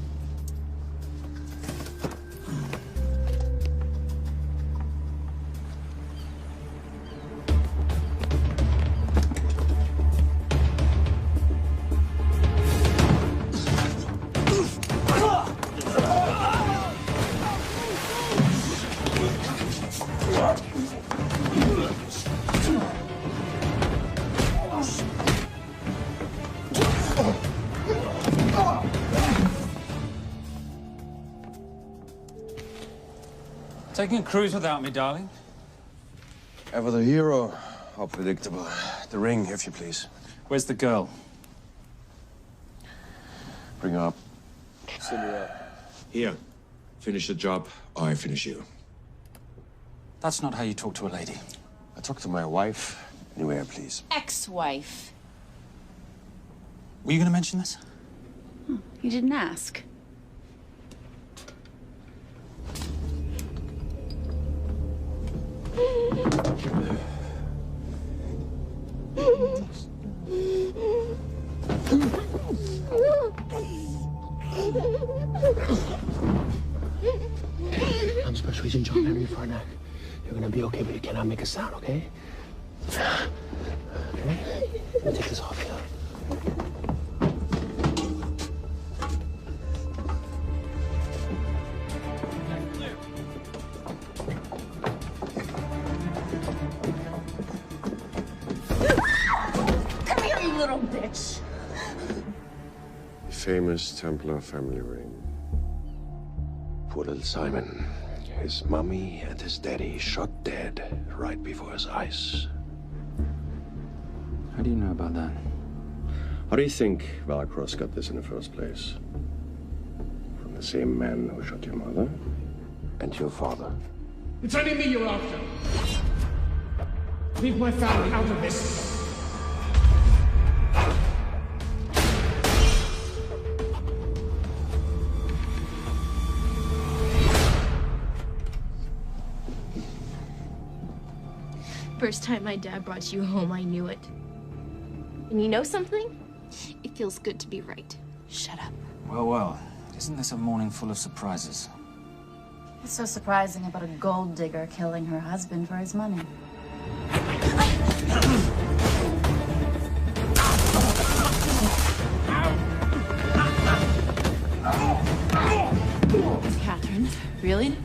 Taking a cruise without me, darling?
Ever the hero? How predictable. The ring, if you please.
Where's the girl?
Bring her up. Send her up. Here. Finish the job, or I finish you.
That's not how you talk to a lady.
I talk to my wife Anywhere, please.
Ex-wife.
Were you going to mention this?
You didn't ask.
I'm Special Agent John Henry Farnack. You're gonna be okay, but you cannot make a sound, okay? Okay? Let me take this off here.
Come here, you little bitch.
The famous Templar family ring. Poor little Simon. His mummy and his daddy shot dead right before his eyes.
How do you know about that?
How do you think Valacross got this in the first place? From the same man who shot your mother and your father.
It's only me you're after. Leave my family out of this.
First time my dad brought you home, I knew it. And you know something? It feels good to be right. Shut up.
Well, well. Isn't this a morning full of surprises?
What's so surprising about a gold digger killing her husband for his money? Catherine, really?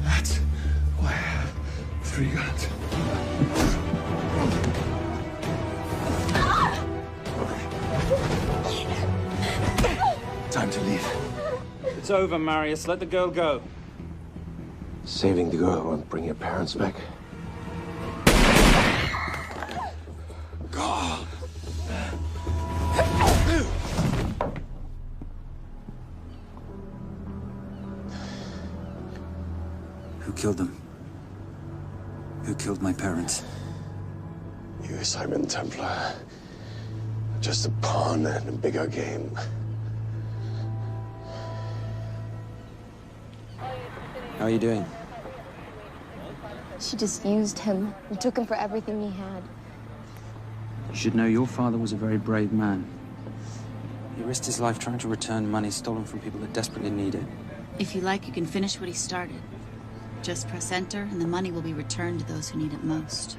That's why I have 3 guns. Time to leave.
It's over, Marius. Let the girl go.
Saving the girl won't bring your parents back. God.
Who killed them? Who killed my parents?
You, Simon Templar. Just a pawn in a bigger game.
How are you doing?
She just used him and took him for everything he had.
You should know your father was a very brave man. He risked his life trying to return money stolen from people that desperately need it.
If you like, you can finish what he started. Just press enter, and the money will be returned to those who need it most.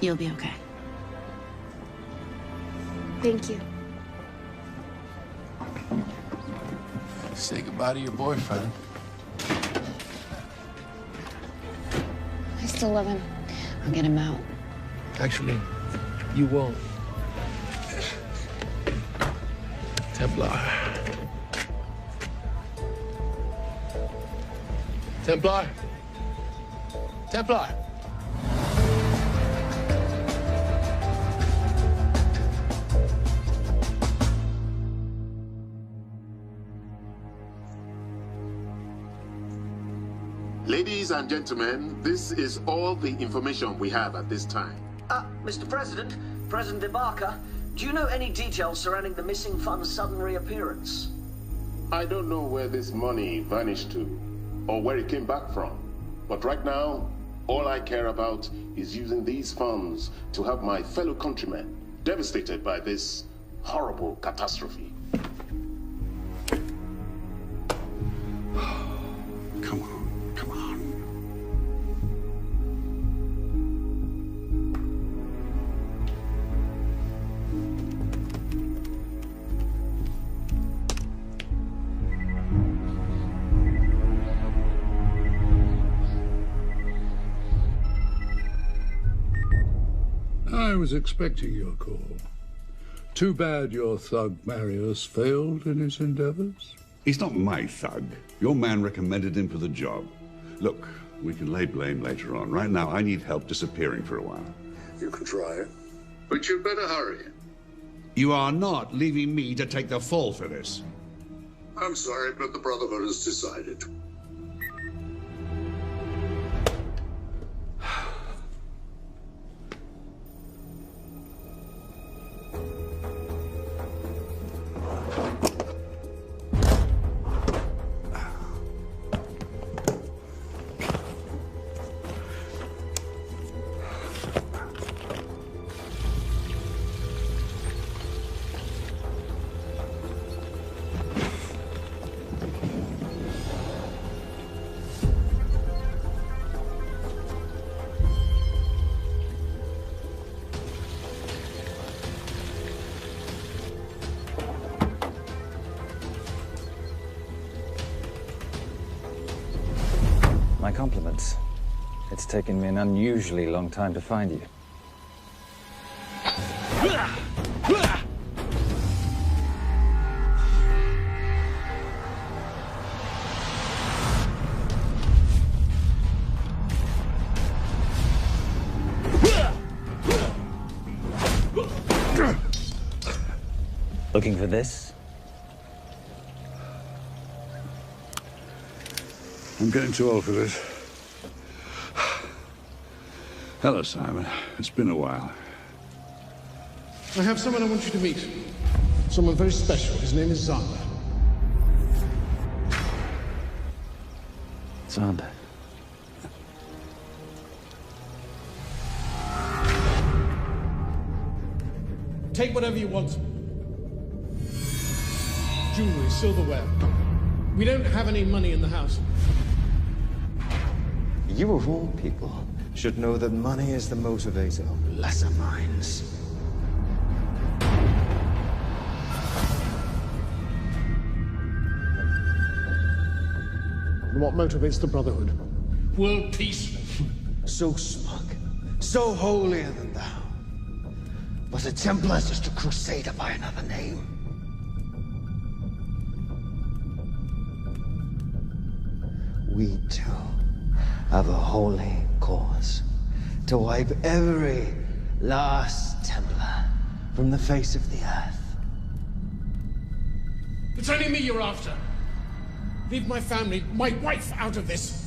You'll be okay.
Thank you.
Say goodbye to your boyfriend.
I still love him. I'll get him out.
Actually, you won't. Templar. Templar. Templar.
Ladies and gentlemen, this is all the information we have at this time.
Mr. President, President Ibaka, do you know any details surrounding the missing fund's sudden reappearance?
I don't know where this money vanished to, or where it came back from. But right now, all I care about is using these funds to help my fellow countrymen devastated by this horrible catastrophe.
Come on, come on.
I was expecting your call. Too bad your thug Marius failed in his endeavors.
He's not my thug. Your man recommended him for the job. Look, we can lay blame later on. Right now, I need help disappearing for a while.
You can try it, but you'd better hurry.
You are not leaving me to take the fall for this.
I'm sorry, but the Brotherhood has decided.
My compliments. It's taken me an unusually long time to find you. Looking for this?
I'm getting too old for this. Hello, Simon. It's been a while.
I have someone I want you to meet. Someone very special. His name is Zander.
Zander.
Take whatever you want. Jewelry, silverware. We don't have any money in the house.
You of all people should know that money is the motivator of lesser minds.
And what motivates the Brotherhood? World peace.
So smug, so holier than thou. But a Templar's just a crusader by another name. We too have a holy cause to wipe every last Templar from the face of the earth.
It's only me you're after. Leave my family, my wife, out of this.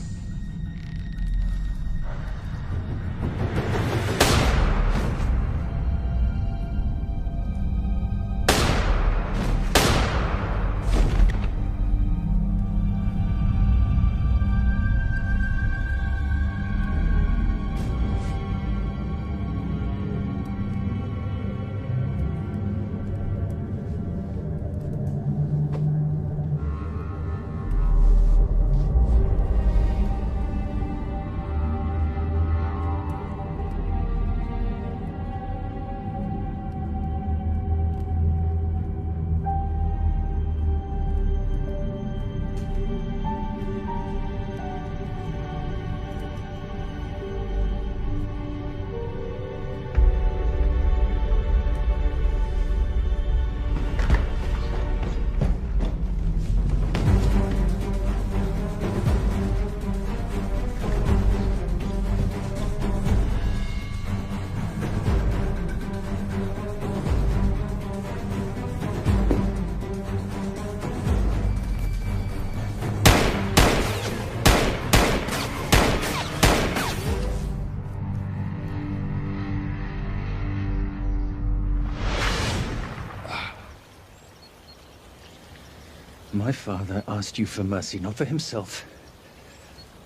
My father asked you for mercy, not for himself,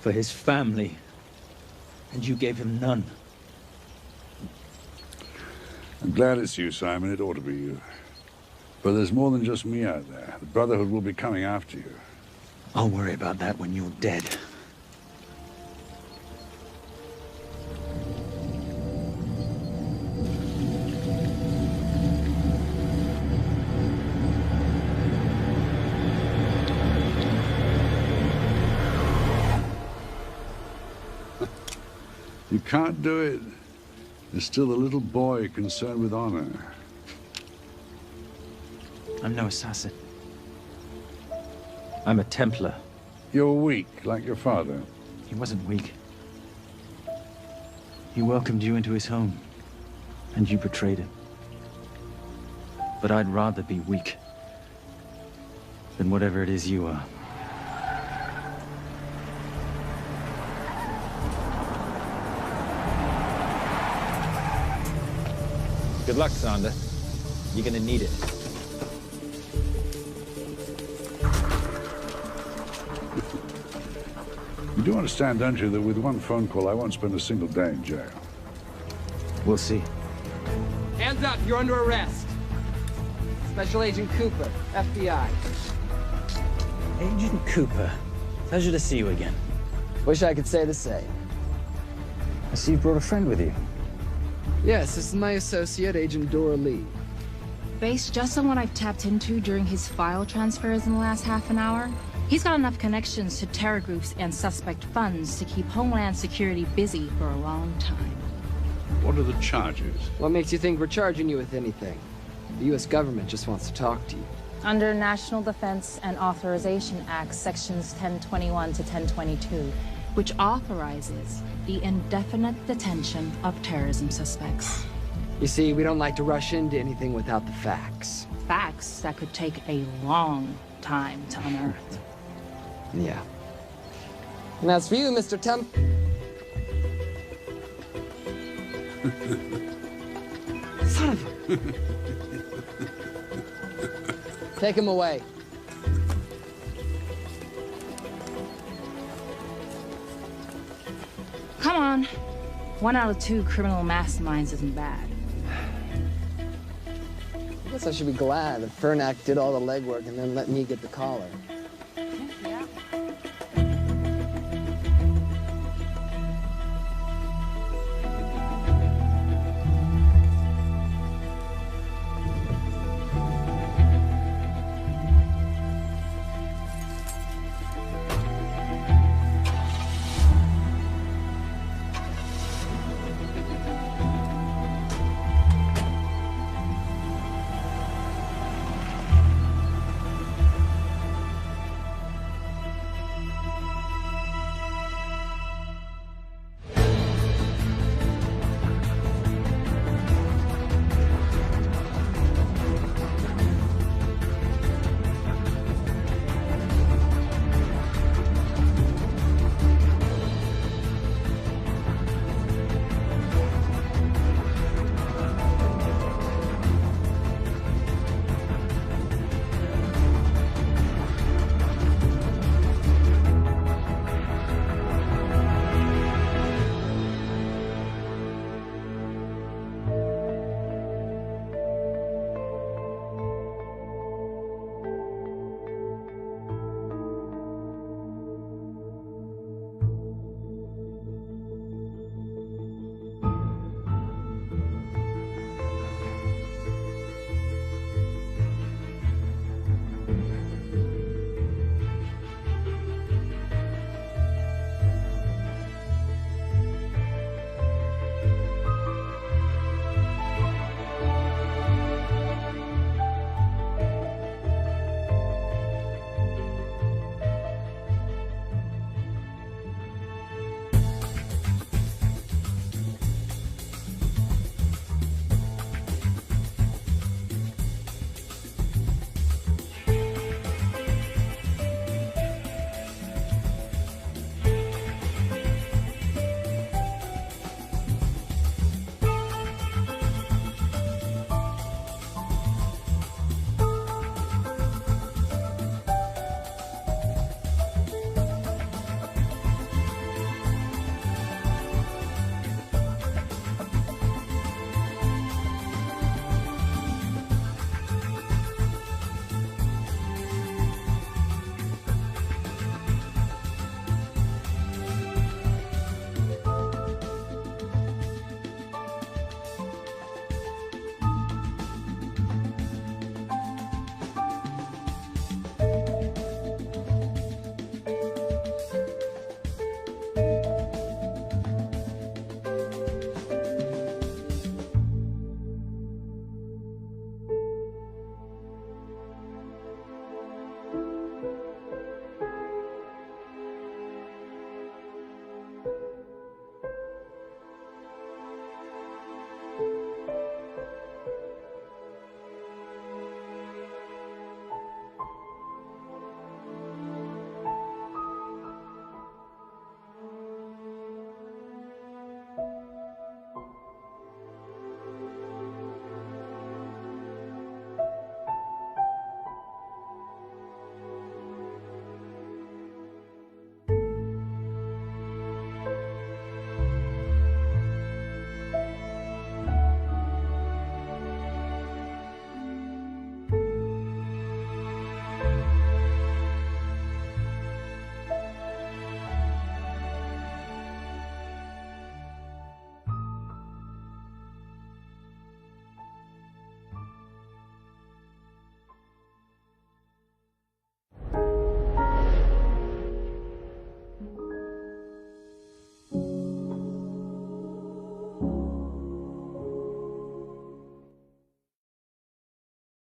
for his family, and you gave him none.
I'm glad it's you, Simon. It ought to be you. But there's more than just me out there. The Brotherhood will be coming after you.
I'll worry about that when you're dead.
You can't do it. There's still a little boy concerned with honor.
I'm no assassin. I'm a Templar.
You're weak, like your father.
He wasn't weak. He welcomed you into his home, and you betrayed him. But I'd rather be weak than whatever it is you are.
Good luck, Sonda. You're gonna need it.
You do understand, don't you, that with one phone call, I won't spend a single day in jail.
We'll see.
Hands up, you're under arrest. Special Agent Cooper, FBI.
Agent Cooper, pleasure to see you again.
Wish I could say the same.
I see you brought a friend with you.
Yes, this is my associate, Agent Dora Lee.
Based just on what I've tapped into during his file transfers in the last half an hour, he's got enough connections to terror groups and suspect funds to keep Homeland Security busy for a long time.
What are the charges?
What makes you think we're charging you with anything? The U.S. government just wants to talk to you.
Under National Defense and Authorization Act, Sections 1021 to 1022, which authorizes the indefinite detention of terrorism suspects.
You see, we don't like to rush into anything without the facts.
Facts that could take a long time to unearth.
Yeah. And as for you, Mr. Temp... Son of a... Take him away.
Come on. 1 out of 2 criminal masterminds isn't bad.
I guess I should be glad that Fernak did all the legwork and then let me get the collar.